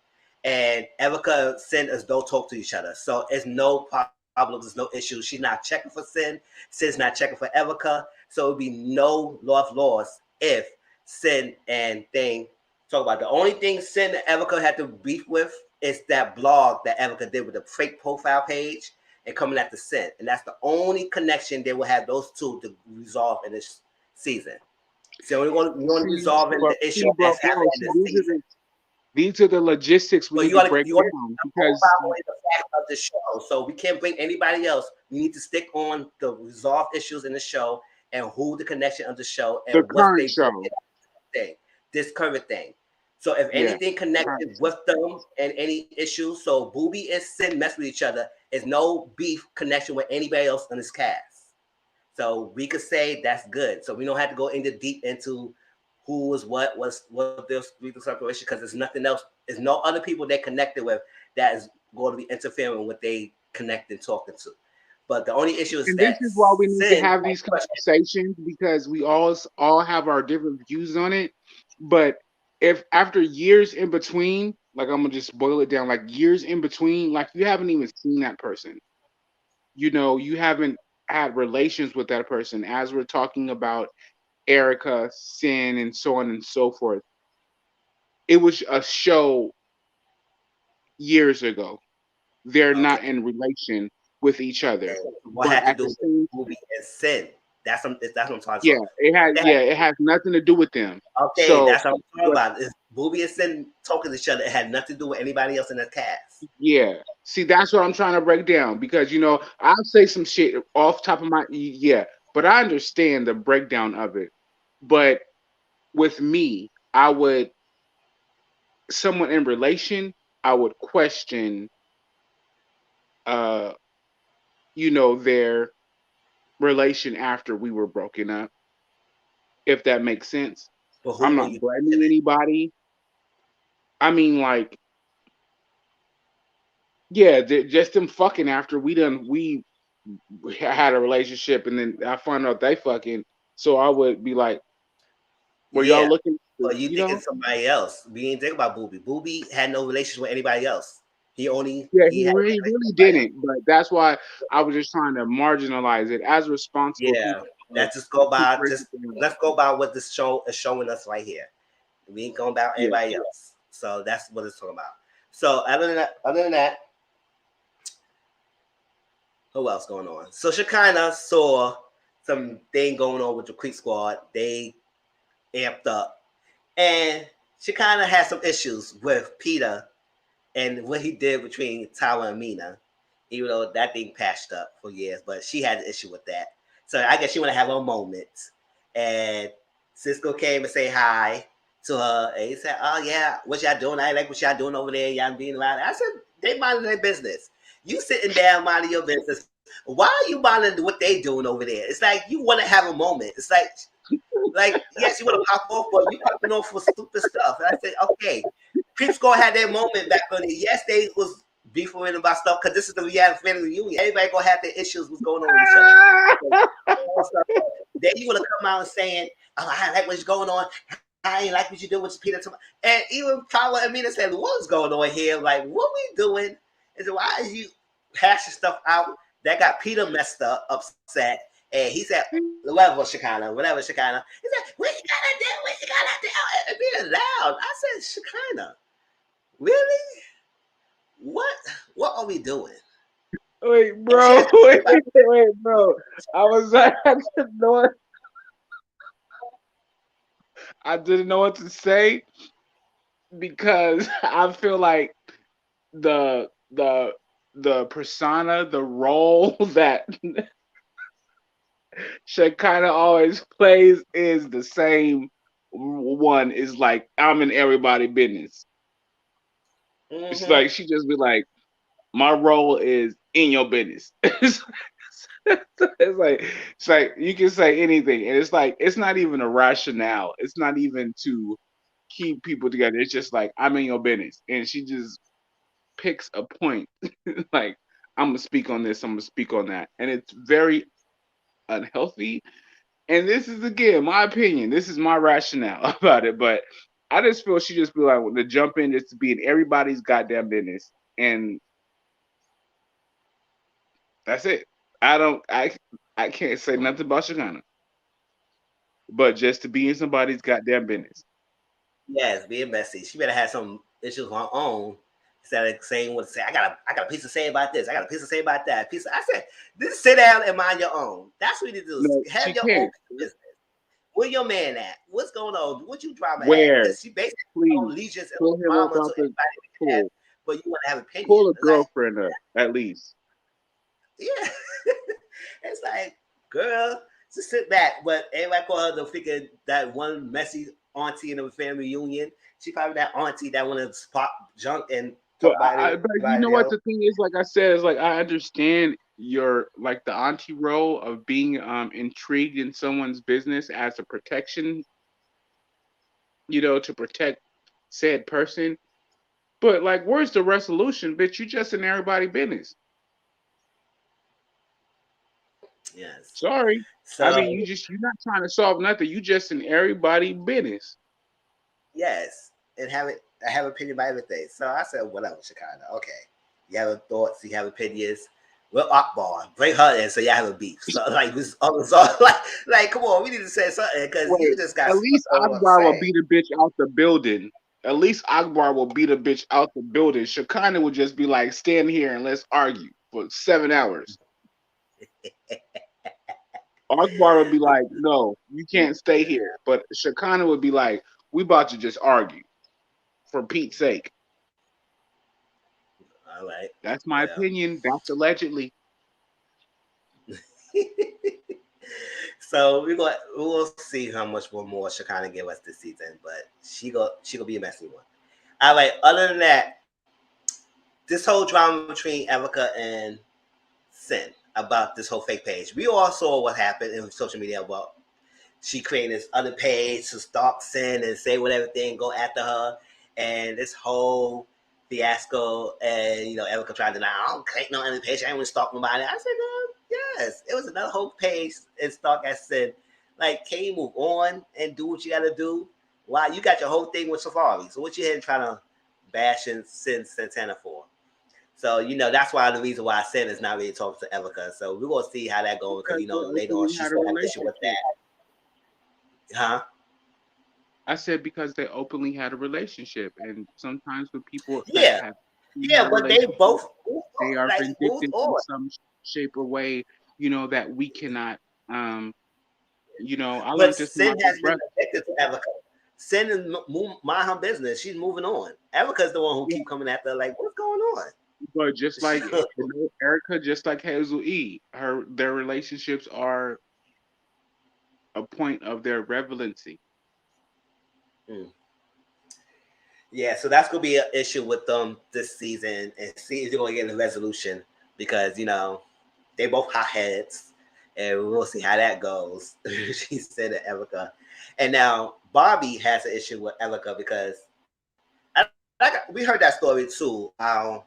and Erica and Sin is don't talk to each other. So it's no problems, there's no issues. She's not checking for Sin. Sin's not checking for Erica. So it'd be no love lost if Sin and Thing talk about. The only thing Sin and Erica had to beef with is that blog that Erica did with the fake profile page and coming at the Sin. And that's the only connection they will have those two to resolve in this season. So we want to resolve the issue that's bro, happening in see, this season. these are the logistics we But need to break you want down to because profile in the fact of the show. So we can't bring anybody else. We need to stick on the resolved issues in the show and who the connection of the show the and what current they bring show, in thing, this current thing. So if yeah, anything current connected show. with them and any issues, so Booby and Sin mess with each other, is no beef connection with anybody else in this cast. So we could say that's good. So we don't have to go into deep into who was what their legal separation because there's nothing else. There's no other people they connected with that is going to be interfering with they connect and talking to. But the only issue is And this that is why we need to Sin have these conversations because we all have our different views on it. But if after years in between, like I'm gonna just boil it down, like years in between, like you haven't even seen that person, you haven't had relations with that person. As we're talking about Erica, Sin, and so on and so forth, it was a show years ago. They're okay, not in relation with each other, and what but had to at do the with same Booby and Sin? That's what I'm talking yeah, about. it has nothing to do with them. Okay, So, that's what I'm talking but about. Is Booby and Sin talking to each other? It had nothing to do with anybody else in the cast. yeah, see, that's what I'm trying to break down because I'll say some shit off top of my yeah, but I understand the breakdown of it. But with me, I would someone in relation, I would question, uh, their relation after we were broken up, if that makes sense. But who I'm will not you blaming question it? anybody. I mean, like, yeah, just them fucking after we had a relationship and then I find out they fucking. So I would be like, were y'all Yeah, looking to, but you thinking somebody else? We ain't think about Booby. Booby had no relationship with anybody else. Yeah, He had a he relationship really with somebody else. didn't. But that's why I was just trying to marginalize it as responsible Yeah, people. let's just go Let's keep by breaking just it down. let's go by what this show is showing us right here. We ain't going about Yeah. anybody else. So that's what it's talking about. So other than that, who else going on? So Shekinah saw some thing going on with the Creek Squad. They amped up, and she kind of had some issues with Peter and what he did between Tyler and Mina, even though that thing patched up for years, but she had an issue with that. So I guess she want to have a moment. And Cisco came and say hi to her, and he said, "Oh yeah, what y'all doing? I like what y'all doing over there. Y'all being around." I said, "They minding their business. You sitting there minding your business. Why are you minding what they doing over there? It's like you want to have a moment. It's like, yes, you want to pop off, but you popping off for stupid stuff." And I said, okay, Creep Squad had their moment back on it. Yes, they was beefing about stuff because this is the reality family reunion. Everybody gonna have their issues. What's going on with each other? Then you want to come out and saying, "Oh, I like what's going on. I ain't like what you do with Peter." And even Paula and Mina said, "What's going on here? Like, what we doing? And so why is you hashing stuff out that got Peter messed up, upset?" And he said, whatever Shekinah. He said, "What you gotta do? What you gotta do?" And being loud. I said, "Shekinah, really? What? What are we doing?" Wait, And she bro. has to worry about Wait, bro. I was I didn't know what I didn't know what to say because I feel like the the the persona, the role that Shekinah always plays is the same one. Is like I'm in everybody business. It's mm-hmm. like she just be like, my role is in your business. It's like you can say anything, and it's like it's not even a rationale. It's not even to keep people together. It's just like I'm in your business, and she just picks a point. Like, I'm gonna speak on this, I'm gonna speak on that, and it's very unhealthy. And this is again my opinion. This is my rationale about it, but I just feel she just be like to jump in just to be in everybody's goddamn business, and that's it. I don't. I can't say nothing about Shekinah, but just to be in somebody's goddamn business. Yes, being messy. She better have some issues of her own instead of saying what to say. I got a piece to say about this. I got a piece to say about that. I said, just sit down and mind your own. That's what you need to No, do. Have she your own can't. business. Where your man at? What's going on? What you drama at? Where? Because she basically Please allegiance and pull him up mama to out the everybody we have, pool. but you want to have opinion. Pull a It's like, girlfriend up at least. yeah. It's like, girl, just sit back. But everybody call her the figure that one messy auntie in the family reunion. She probably that auntie that want to pop junk and But talk about but you know everybody what else. the thing is? Like I said, is like I understand your like the auntie role of being intrigued in someone's business as a protection, to protect said person. But like, where's the resolution, bitch? You just in everybody business. Yes. Sorry. I So mean, you're not trying to solve nothing. You just in everybody business. yes, and I have opinion about everything. So I said, whatever, Chicago. Okay, you have thoughts, you have opinions. Well, Akbar, bring her in so y'all have a beef. So like this, like come on, we need to say something because you Wait, just got at stuck least on what I'm Akbar will saying. beat a bitch out the building. At least Akbar will beat a bitch out the building. Shekinah would just be like, stand here and let's argue for 7 hours. Akbar would be like, no, you can't stay here. But Shekinah would be like, we about to just argue for Pete's sake. All right, That's my well. opinion. That's allegedly. So we'll see how much more Shekinah give us this season, but she gonna be a messy one. All right. Other than that, this whole drama between Erica and Sin about this whole fake page. We all saw what happened in social media about she created this other page to stalk Sin and say whatever thing, go after her, and this whole fiasco. And Erica tried to deny, I don't create no other page. I ain't want to stalk nobody. I said, no, yes, it was another whole page and stalk. I said, like, can you move on and do what you got to do? Why you got your whole thing with Safari? So what you here trying to bash and Sin Santana for? So that's why the reason why Sin is not really talking to Erica. So we're gonna see how that goes because Because they later on openly she's had a gonna have an issue with relationship. that, huh? I said because they openly had a relationship, and sometimes with people that Yeah, have had yeah, a but they relationship, both moved they on, are like moved vindictive in on. some shape or way. That we cannot. Um, I But learned this from my Sin big has been brother. addicted to Erica. Sin is mind her business. She's moving on. Erica's the one who Yeah, keep coming after her, like, what's going on? but just like Erica, just like Hazel E, their relationships are a point of their relevancy. Mm. Yeah, so that's gonna be an issue with them this season, and see if they're gonna get a resolution because they both hot heads, and we'll see how that goes. She said to Erica, and now Bobby has an issue with Erica because we heard that story too. How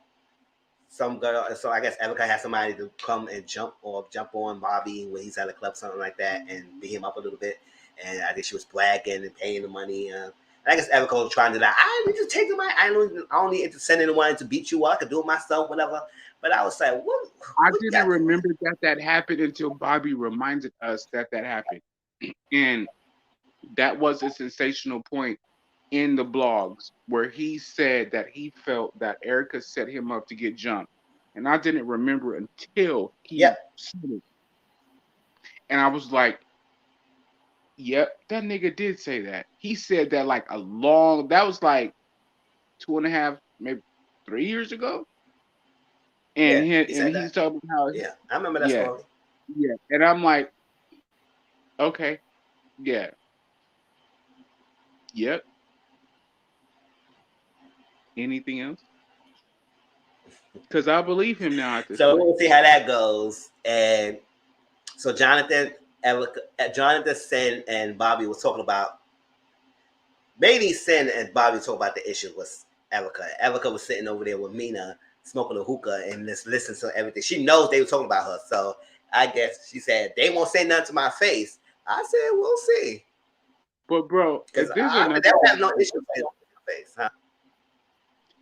some girl, so I guess Erica has somebody to come and jump on Bobby when he's at a club, something like that, and beat him up a little bit. And I think she was bragging and paying the money. I guess Erica was trying to like, I need to take the money. I don't need to send anyone to beat you up. I can do it myself, whatever. But I was like, I what you didn't got going? remember that happened until Bobby reminded us that happened, and that was a sensational point in the blogs where he said that he felt that Erica set him up to get jumped. And I didn't remember until he Yep. said it. And I was like, yep, that nigga did say that. He said that like that was like 2.5, maybe 3 years ago. And Yeah, he said he's that. talking about how, Yeah, I remember that yeah, story. yeah. And I'm like, okay, yeah, yep. Anything else? Because I believe him now at this So point. we'll see how that goes. And so Jonathan Sin and Bobby was talking about mainly Sin and Bobby talk about the issue with Erica. Erica was sitting over there with Mina smoking a hookah and just listening to everything. She knows they were talking about her. So I guess she said, they won't say nothing to my face. I said, we'll see. But bro, Because there's I another don't have thing. no issue saying my face. Huh?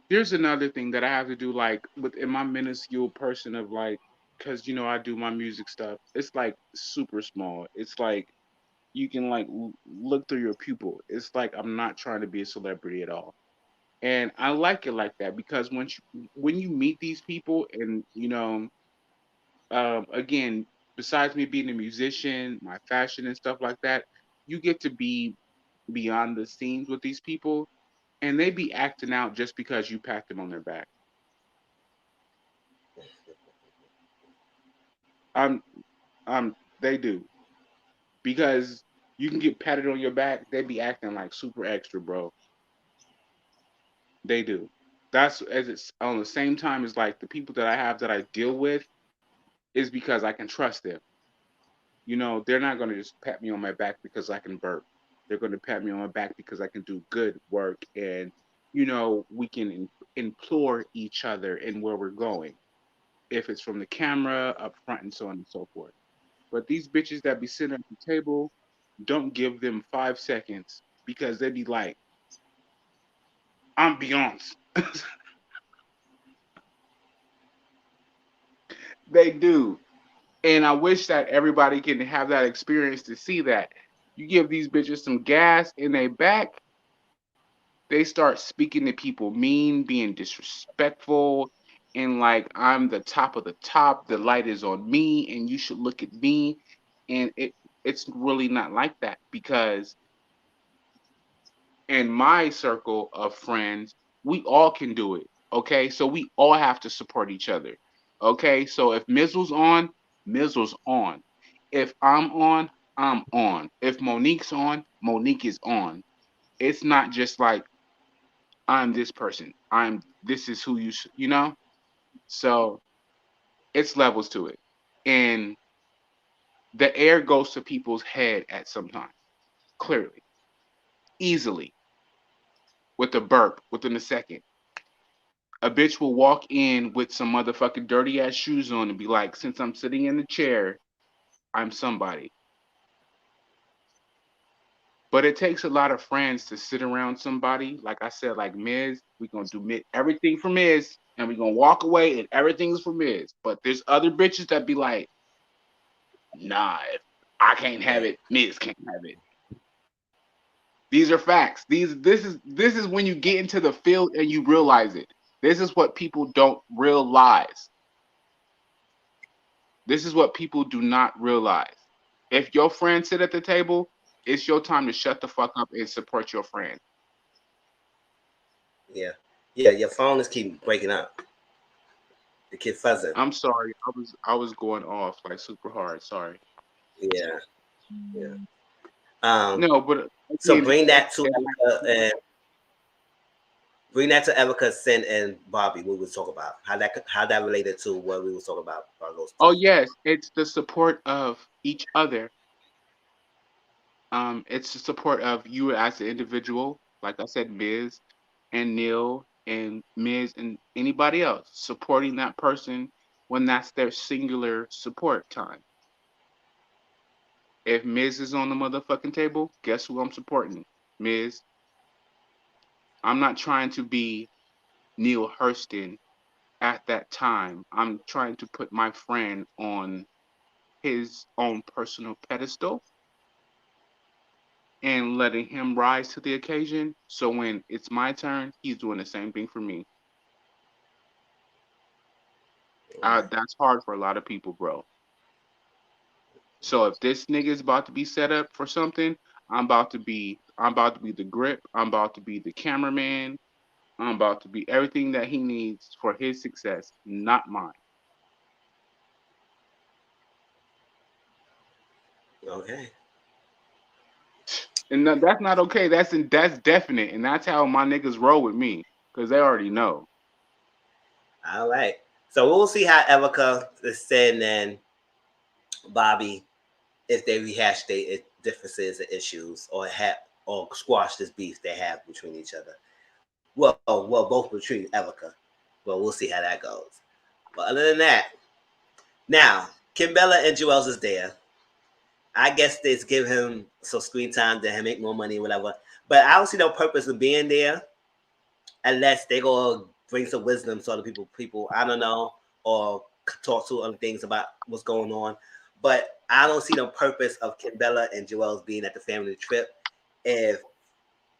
There's another thing that I have to do, like within my minuscule person of like, because I do my music stuff. It's like super small. It's like you can like look through your pupil. It's like I'm not trying to be a celebrity at all, and I like it like that because when you meet these people, and again, besides me being a musician, my fashion and stuff like that, you get to be beyond the scenes with these people, and they be acting out just because you pat them on their back. Um, they do because you can get patted on your back. They be acting like super extra, bro. They do. That's as it's on the same time as like the people that I have that I deal with is because I can trust them. They're not going to just pat me on my back because I can burp. They're going to pat me on my back because I can do good work and we can implore each other in where we're going. If it's from the camera, up front, and so on and so forth. But these bitches that be sitting at the table, don't give them 5 seconds because they be like, I'm Beyonce. They do. And I wish that everybody can have that experience to see that. You give these bitches some gas in their back, they start speaking to people mean, being disrespectful, and like I'm the top of the top, the light is on me, and you should look at me. And it's really not like that because in my circle of friends, we all can do it. Okay, so we all have to support each other. Okay, so if Mizzle's on, Mizzle's on. If I'm on, I'm on. If Monique's on, Monique is on. It's not just like I'm this person. This is who you. So it's levels to it. And the air goes to people's head at some time, clearly, easily, with a burp within a second. A bitch will walk in with some motherfucking dirty ass shoes on and be like, since I'm sitting in the chair, I'm somebody. But it takes a lot of friends to sit around somebody. Like I said, like Miz, we're gonna do everything for Miz, and we're gonna walk away and everything's for Miz. But there's other bitches that be like, nah, if I can't have Right. it, Miz can't have it. These are facts. This is when you get into the field and you realize it. This is what people don't realize. This is what people do not realize. If your friends sit at the table, it's your time to shut the fuck up and support your friend. Yeah. Yeah, your phone is keep breaking up. The kid fuzzing. I'm sorry. I was going off like super hard. Sorry. Yeah. Yeah. Um, No, but so again, bring that to Erica, Sin, and Bobby. We was talk about how that related to what we was talking about those oh two. yes, it's the support of each other. It's the support of you as an individual, like I said, Miz and Neil and Miz and anybody else supporting that person when that's their singular support time. If Miz is on the motherfucking table, guess who I'm supporting? Miz. I'm not trying to be Neil Hurston at that time. I'm trying to put my friend on his own personal pedestal and letting him rise to the occasion. So when it's my turn, he's doing the same thing for me. Right. That's hard for a lot of people, bro. So if this nigga is about to be set up for something, I'm about to be the grip. I'm about to be the cameraman. I'm about to be everything that he needs for his success, not mine. Okay. And that's not okay. That's definite, and that's how my niggas roll with me because they already know. All right. So we'll see how Erica, Sin, and Bobby, if they rehash their differences and issues, or squash this beef they have between each other. Well, both were treating Erica. Well, we'll see how that goes. But other than that, now Kimbella and Joel's is there. I guess they give him some screen time to make more money, whatever. But I don't see no purpose of being there unless they go bring some wisdom to other people I don't know, or talk to other things about what's going on. But I don't see the purpose of Kimbella and Joel's being at the family trip if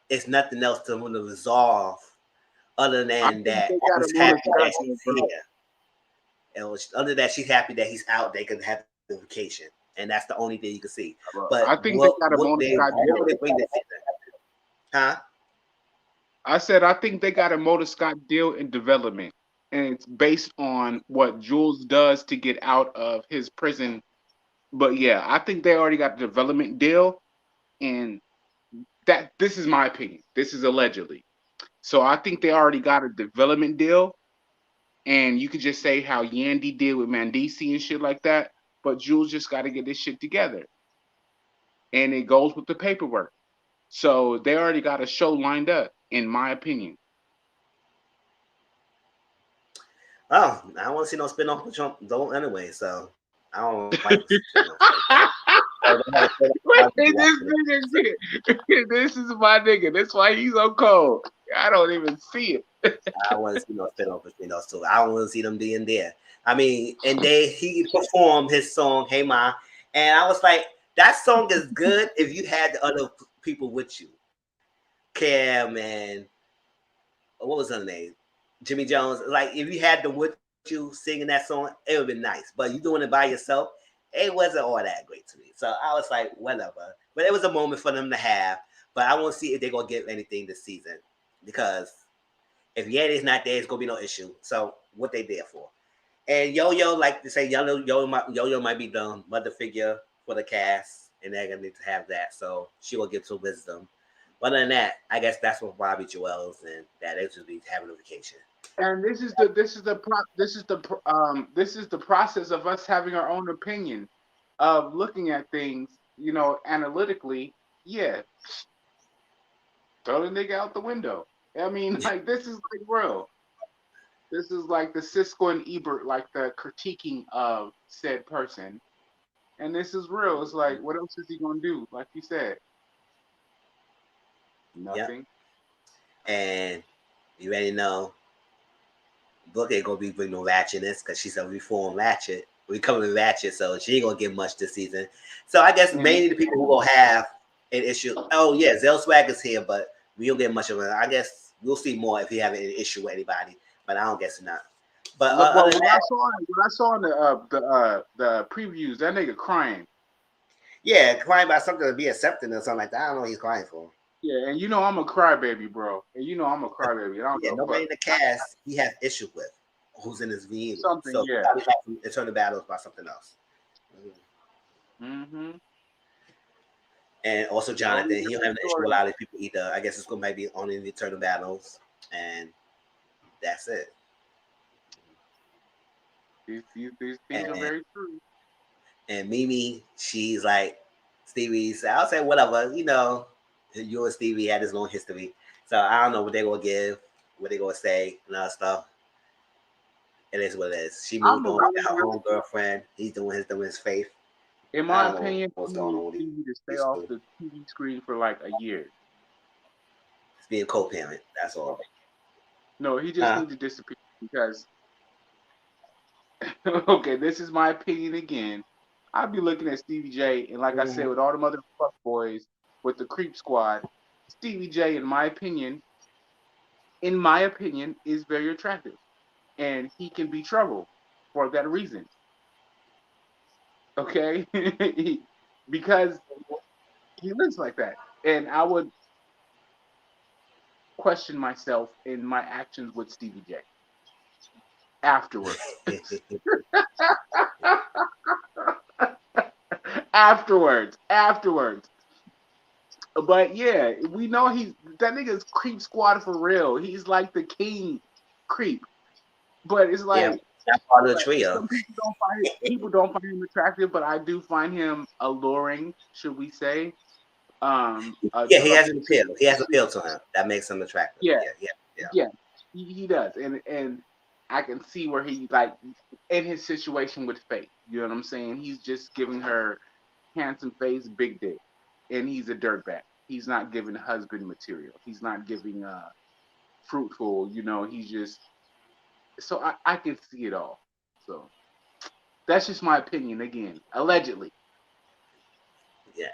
it's nothing else to want to resolve other I than think that. they got She's him on happy a that goddamn she's bro. here. And other than that, she's happy that he's out. They can have the vacation, and that's the only thing you can see. I But think they got him what on a Scott what deal. they bring this season? Huh? I said I think they got a Motor Scott deal in development, and it's based on what Jules does to get out of his prison. But yeah, I think they already got the development deal, and that this is my opinion. This is allegedly. So I think they already got a development deal, and you could just say how Yandy did with Mandisi and shit like that. But Jules just got to get this shit together, and it goes with the paperwork. So they already got a show lined up, in my opinion. Oh, I don't want to see no spinoff with Trump though anyway. So I don't like spinoffs like that. So they had a spinoff, I'll be This watching it. nigga, So this is my nigga. That's why he's so cold. I don't even see it. I want to see no spinoff between those two. I don't want to see them being there. I mean, and he performed his song "Hey Ma," and I was like, that song is good if you had the other people with you, Cam and what was her name, Jimmy Jones. Like if you had them with you singing that song, it would be nice. But you doing it by yourself, it wasn't all that great to me. So I was like, whatever. But it was a moment for them to have. But I want to see if they're gonna give anything this season because if Yandy's not there, it's gonna be no issue. So what they there for? And Yo Yo, like to say, Yo Yo might be the mother figure for the cast, and they're gonna need to have that. So she will give some wisdom. But other than that, I guess that's what Bobby Joel's and that they should be having a vacation. And this is the process of us having our own opinion of looking at things, analytically. Yeah, throw the nigga out the window. I mean, like this is like real. This is like the Cisco and Ebert, like the critiquing of said person. And this is real. It's like, what else is he gonna do? Like you said, Yep. nothing. And you already know Book ain't gonna be bringing no ratchetness because she's a reformed ratchet. We coming with ratchet, so she ain't gonna get much this season. So I guess And mainly the people who gonna have an issue. Oh yeah, Zell Swag is here, but we don't get much of it. I guess we'll see more if he have an issue with anybody, but I don't guess not. But look, other well, than that, what I saw in the previews, that nigga crying. yeah, crying about something to be accepted or something like that. I don't know what he's crying for. Yeah, and I'm a crybaby, bro. And I'm a crybaby. And I don't Yeah, give a nobody fuck. in the cast he has issue with who's in his VU. Something, So he yeah. probably have some internal battles about something else. Mm-hmm. And also It's only Jonathan, a he don't have different an issue with a story. lot of people either. I guess it's gonna maybe only the eternal battles, and that's it. These things are And very true. Mimi, she's like Stevie's. I'll say whatever. You and Stevie had this long history, so I don't know what they're gonna give, what they're gonna say, and other stuff. It is what it is. She I'm moved a on with really, her really, own girlriend. He's doing his faith. in I my don't know opinion, what's he going needs on with Stevie to stay these off two. the TV screen for like a year. It's being co-parent. That's all. No, he just Huh? needs to disappear because, okay, this is my opinion again. I'd be looking at Stevie J, and like I said, Mm-hmm. with all the mother fuck boys with the creep squad, Stevie J, in my opinion, is very attractive, and he can be trouble for that reason. Okay, because he looks like that, and I would question myself in my actions with Stevie J afterwards. afterwards. But yeah, we know that nigga's creep squad for real. He's like the king creep. But it's Yeah, like that's part of the trio. some people don't find him attractive, but I do find him alluring, should we say? Yeah, he A has an appeal. He has appeal to him. That makes him attractive. yeah, Yeah, yeah. yeah, he does, and I can see where he like in his situation with Faith. You know what I'm saying? He's just giving her handsome face, big dick, and he's a dirtbag. He's not giving husband material. He's not giving fruitful. You know, he's just so I can see it all. So that's just my opinion. Again, allegedly, Yeah.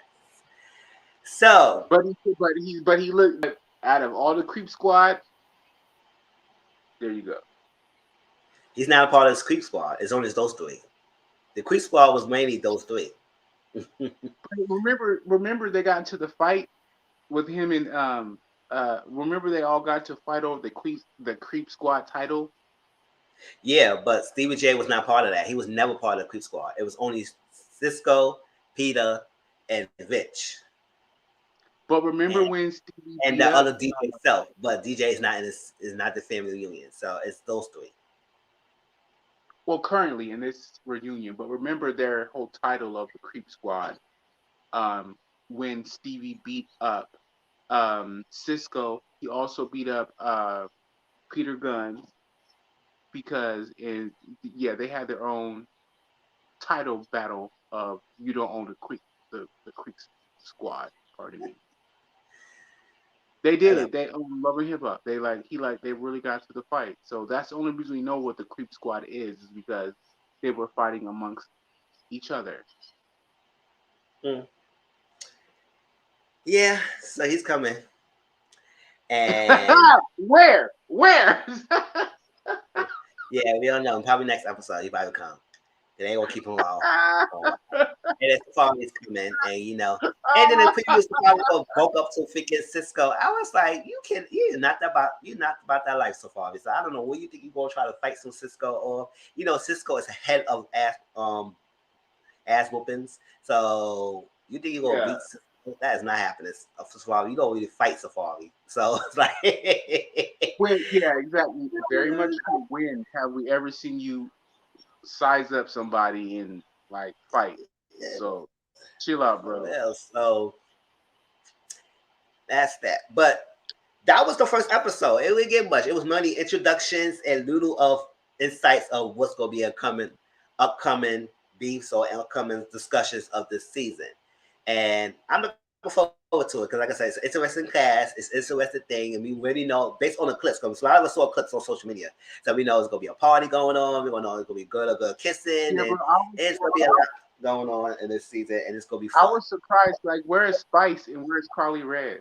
So but he looked out of all the creep squad. There you go. he's not a part of this creep squad. It's only those three. The creep squad was mainly those three. Remember they got into the fight with him and remember they all got to fight over the creep squad title. Yeah, but Stevie J was not part of that. He was never part of the creep squad. It was only Cisco, Peter, and Rich, But remember and when Stevie and beat the up other DJ self. But DJ is not in this is not the family reunion. So it's those three. well currently in this reunion, but remember their whole title of the creep squad um when Stevie beat up Cisco, he also beat up Peter Gunn because yeah, they had their own title battle of you don't own the creep squad, pardon me. They I know. did. They Love and Hip Hop. They really got to the fight. So that's the only reason we know what the Creep Squad is because they were fighting amongst each other. Mm. Yeah, so he's coming, and Where? Where? yeah, we don't know. Probably next episode he probably come. They ain't gonna keep him all. And then Safari's coming, and and then the previous Safari broke up to freaking Cisco. I was like, you're not about that life, Safari. So I don't know what you think you're gonna try to fight some Cisco, or Cisco is ahead of ass whoopings. So you think you're gonna Yeah. beat Cisco? That is not happening, Safari. You don't really fight Safari. So it's like When, yeah, exactly. Very much so. When have we ever seen you size up somebody and like fight? So chill out, brother. well, so that's that. But that was the first episode. It didn't get much. It was mainly introductions and little of insights of what's going to be a upcoming beefs or upcoming discussions of this season. And I'm looking forward to it because, like I said, it's an interesting cast. It's an interesting thing, and we really know based on the clips. Because a lot of us saw clips on social media, so we know it's going to be a party going on. We know it's going to be good, a good kissing, Yeah, and but it's going to be a lot going on in this season, and it's going to be I fun. was surprised. Like, where is Spice and where's Carly Red?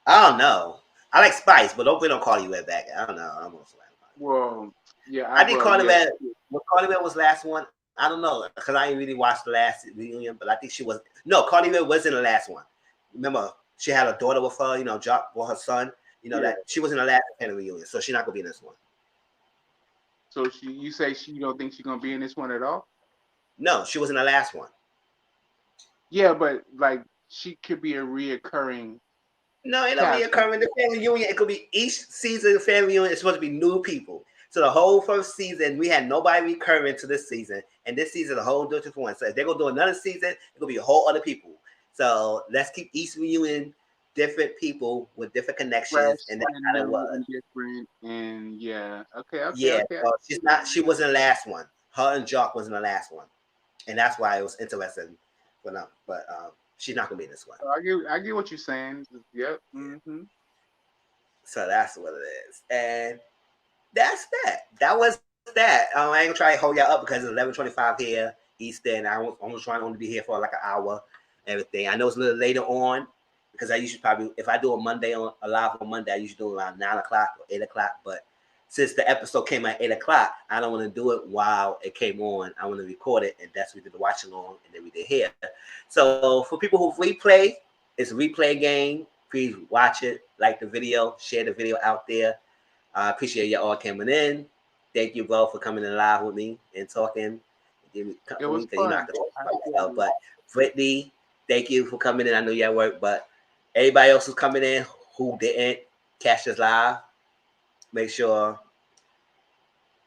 I don't know. I like Spice, but don't we don't call you right back. I don't know. I'm also like Well, yeah, I think well, Carly yeah, Red. When Carly Red was last one, I don't know because I didn't really watch the last reunion, but I think she was. No, Carly Red was in the last one. Remember, she had a daughter with her. Jock with her son. yeah. That she was in the last family reunion, so she's not gonna be in this one. So you say you don't think she's gonna be in this one at all? No, she was in the last one. Yeah, but like she could be a reoccurring No, it'll be cast member. occurring. The family reunion, it could be each season. The family reunion is supposed to be new people. So the whole first season, we had nobody recurring to this season, and this season a whole different one. So if they're gonna do another season, it's gonna be a whole other people. So let's keep each reunion different people with different connections, Fresh and that's and how it new was. and different and yeah. Okay, okay, Yeah, okay. so she's not. She was in the last one. Her and Jock was in the last one, and that's why it was interesting. But she's not gonna be in this one. I get what you're saying. Yep. Yeah. Mm-hmm. So that's what it is, and that's that. That was that. I ain't gonna try to hold y'all up because it's 11:25 here Eastern. I'm trying to only be here for like an hour. Everything. I know it's a little later on because I usually probably if I do a live on Monday, I usually do it around 9 o'clock or 8 o'clock. But since the episode came at 8 o'clock, I don't want to do it while it came on. I want to record it, and that's what we did the watch along, and then we did here. So for people who replay, it's a replay game. Please watch it, like the video, share the video out there. I appreciate you all coming in. Thank you, bro, for coming in live with me and talking. Give me It company was because I fun. have to talk I about enjoyed myself. it. But Brittany, thank you for coming in. I know you're at work, but everybody else who's coming in who didn't catch this live, make sure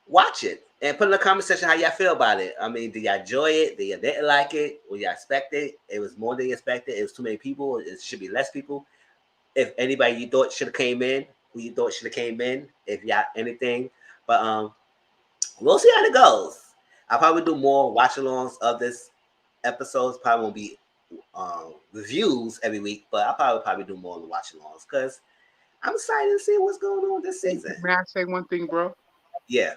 watch it and put in the comment section how y'all feel about it. I mean, did y'all enjoy it? Did y'all didn't like it? Or y'all expect it? It was more than you expected. It was too many people. It should be less people. If anybody you thought should have came in, who you thought should have came in, if you got anything. But we'll see how it goes. I'll probably do more watch alongs of this episodes. Probably won't be reviews every week, but I'll probably do more of the watch alongs because I'm excited to see what's going on this season. May I say one thing, bro? Yeah.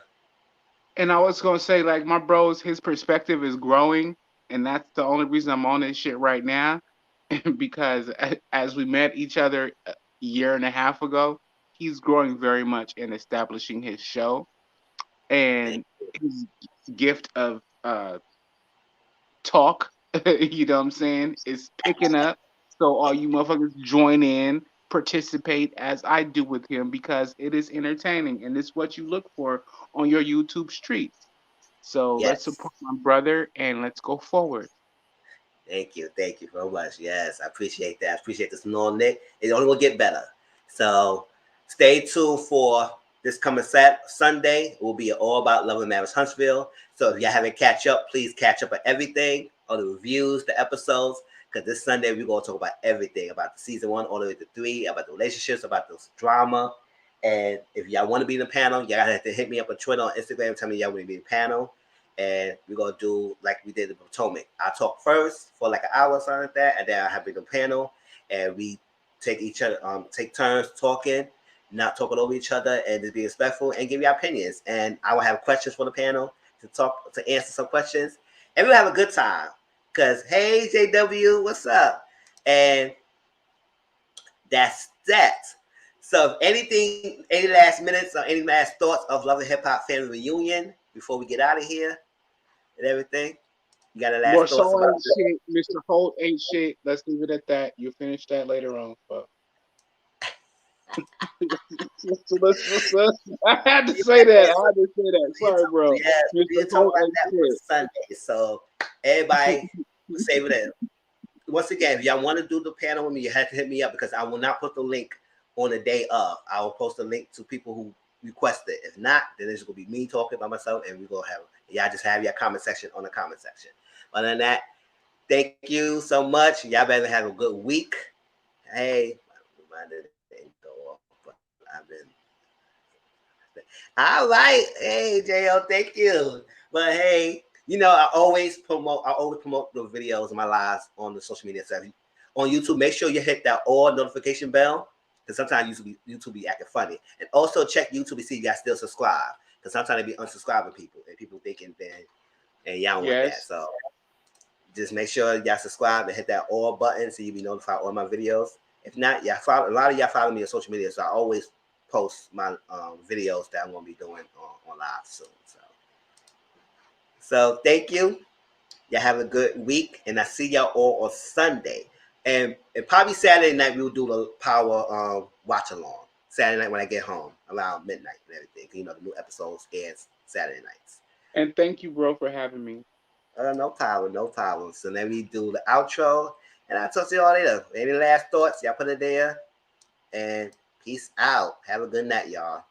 And I was gonna say, like, my bros, his perspective is growing, and that's the only reason I'm on this shit right now. Because as we met each other a year and a half ago, he's growing very much in establishing his show, and his gift of talk, you know what I'm saying, is picking up. So all you motherfuckers join in, participate as I do with him because it is entertaining and it's what you look for on your YouTube streets. So let's Yes. support my brother and let's go forward. Thank you very much. Yes, I appreciate that. I appreciate this small Nick. It only will get better. So stay tuned for this coming Sunday. It will be all about Love and Marriage Huntsville. So if y'all haven't catch up, please catch up on everything, all the reviews, the episodes, because this Sunday we're going to talk about everything about the season 1 all the way to 3, about the relationships, about the drama. And if y'all want to be in the panel, y'all have to hit me up on Twitter, on Instagram, tell me y'all want to be in the panel. And we're going to do like we did in Potomac. I'll talk first for like an hour or something like that, and then I'll have the panel, and we take each other, take turns talking, not talking over each other, and just be respectful and give you opinions. And I will have questions for the panel to answer some questions, and we'll have a good time. Because, hey, JW, what's up? And that's that. So if anything, any last minutes or any last thoughts of Love and Hip Hop family reunion before we get out of here and everything? You got a last thoughts about shit. Mr. Holt ain't shit. Let's leave it at that. You'll finish that later on. But I had to say that. Sorry, bro. Yes, we'll talk about that for Sunday. So everybody save it in. Once again, if y'all want to do the panel with me, you have to hit me up because I will not put the link on the day of. I will post a link to people who request it. If not, then it's gonna be me talking by myself, and we're gonna have y'all just have your comment section on the comment section. Other than that, thank you so much. Y'all better have a good week. Hey, didn't go off, but I've been all right. Hey, Jo, thank you. But hey, you know, I always promote the videos of my lives on the social media stuff. On YouTube, make sure you hit that all notification bell. Because sometimes YouTube be acting funny. And also check YouTube to see if y'all still subscribe. Because sometimes they be unsubscribing people. And people thinking that, and y'all want that. So just make sure y'all subscribe and hit that all button so you'll be notified all my videos. If not, a lot of y'all follow me on social media. So I always post my videos that I'm going to be doing on live soon. So thank you. Y'all have a good week. And I see y'all all on Sunday. And probably Saturday night we'll do the power watch along. Saturday night when I get home around midnight and everything. You know, the new episodes air Saturday nights. And thank you, bro, for having me. No problem. So then we do the outro, and I'll talk to y'all later. Any last thoughts? Y'all put it there. And peace out. Have a good night, y'all.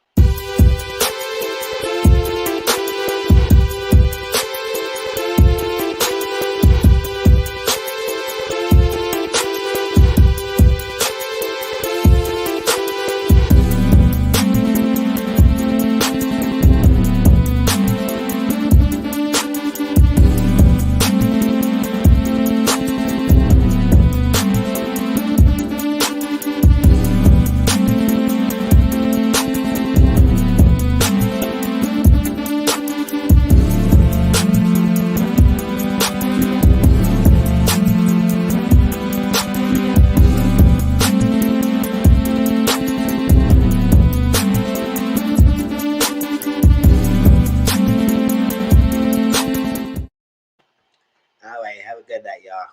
All right, have a good night, y'all.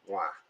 Mwah.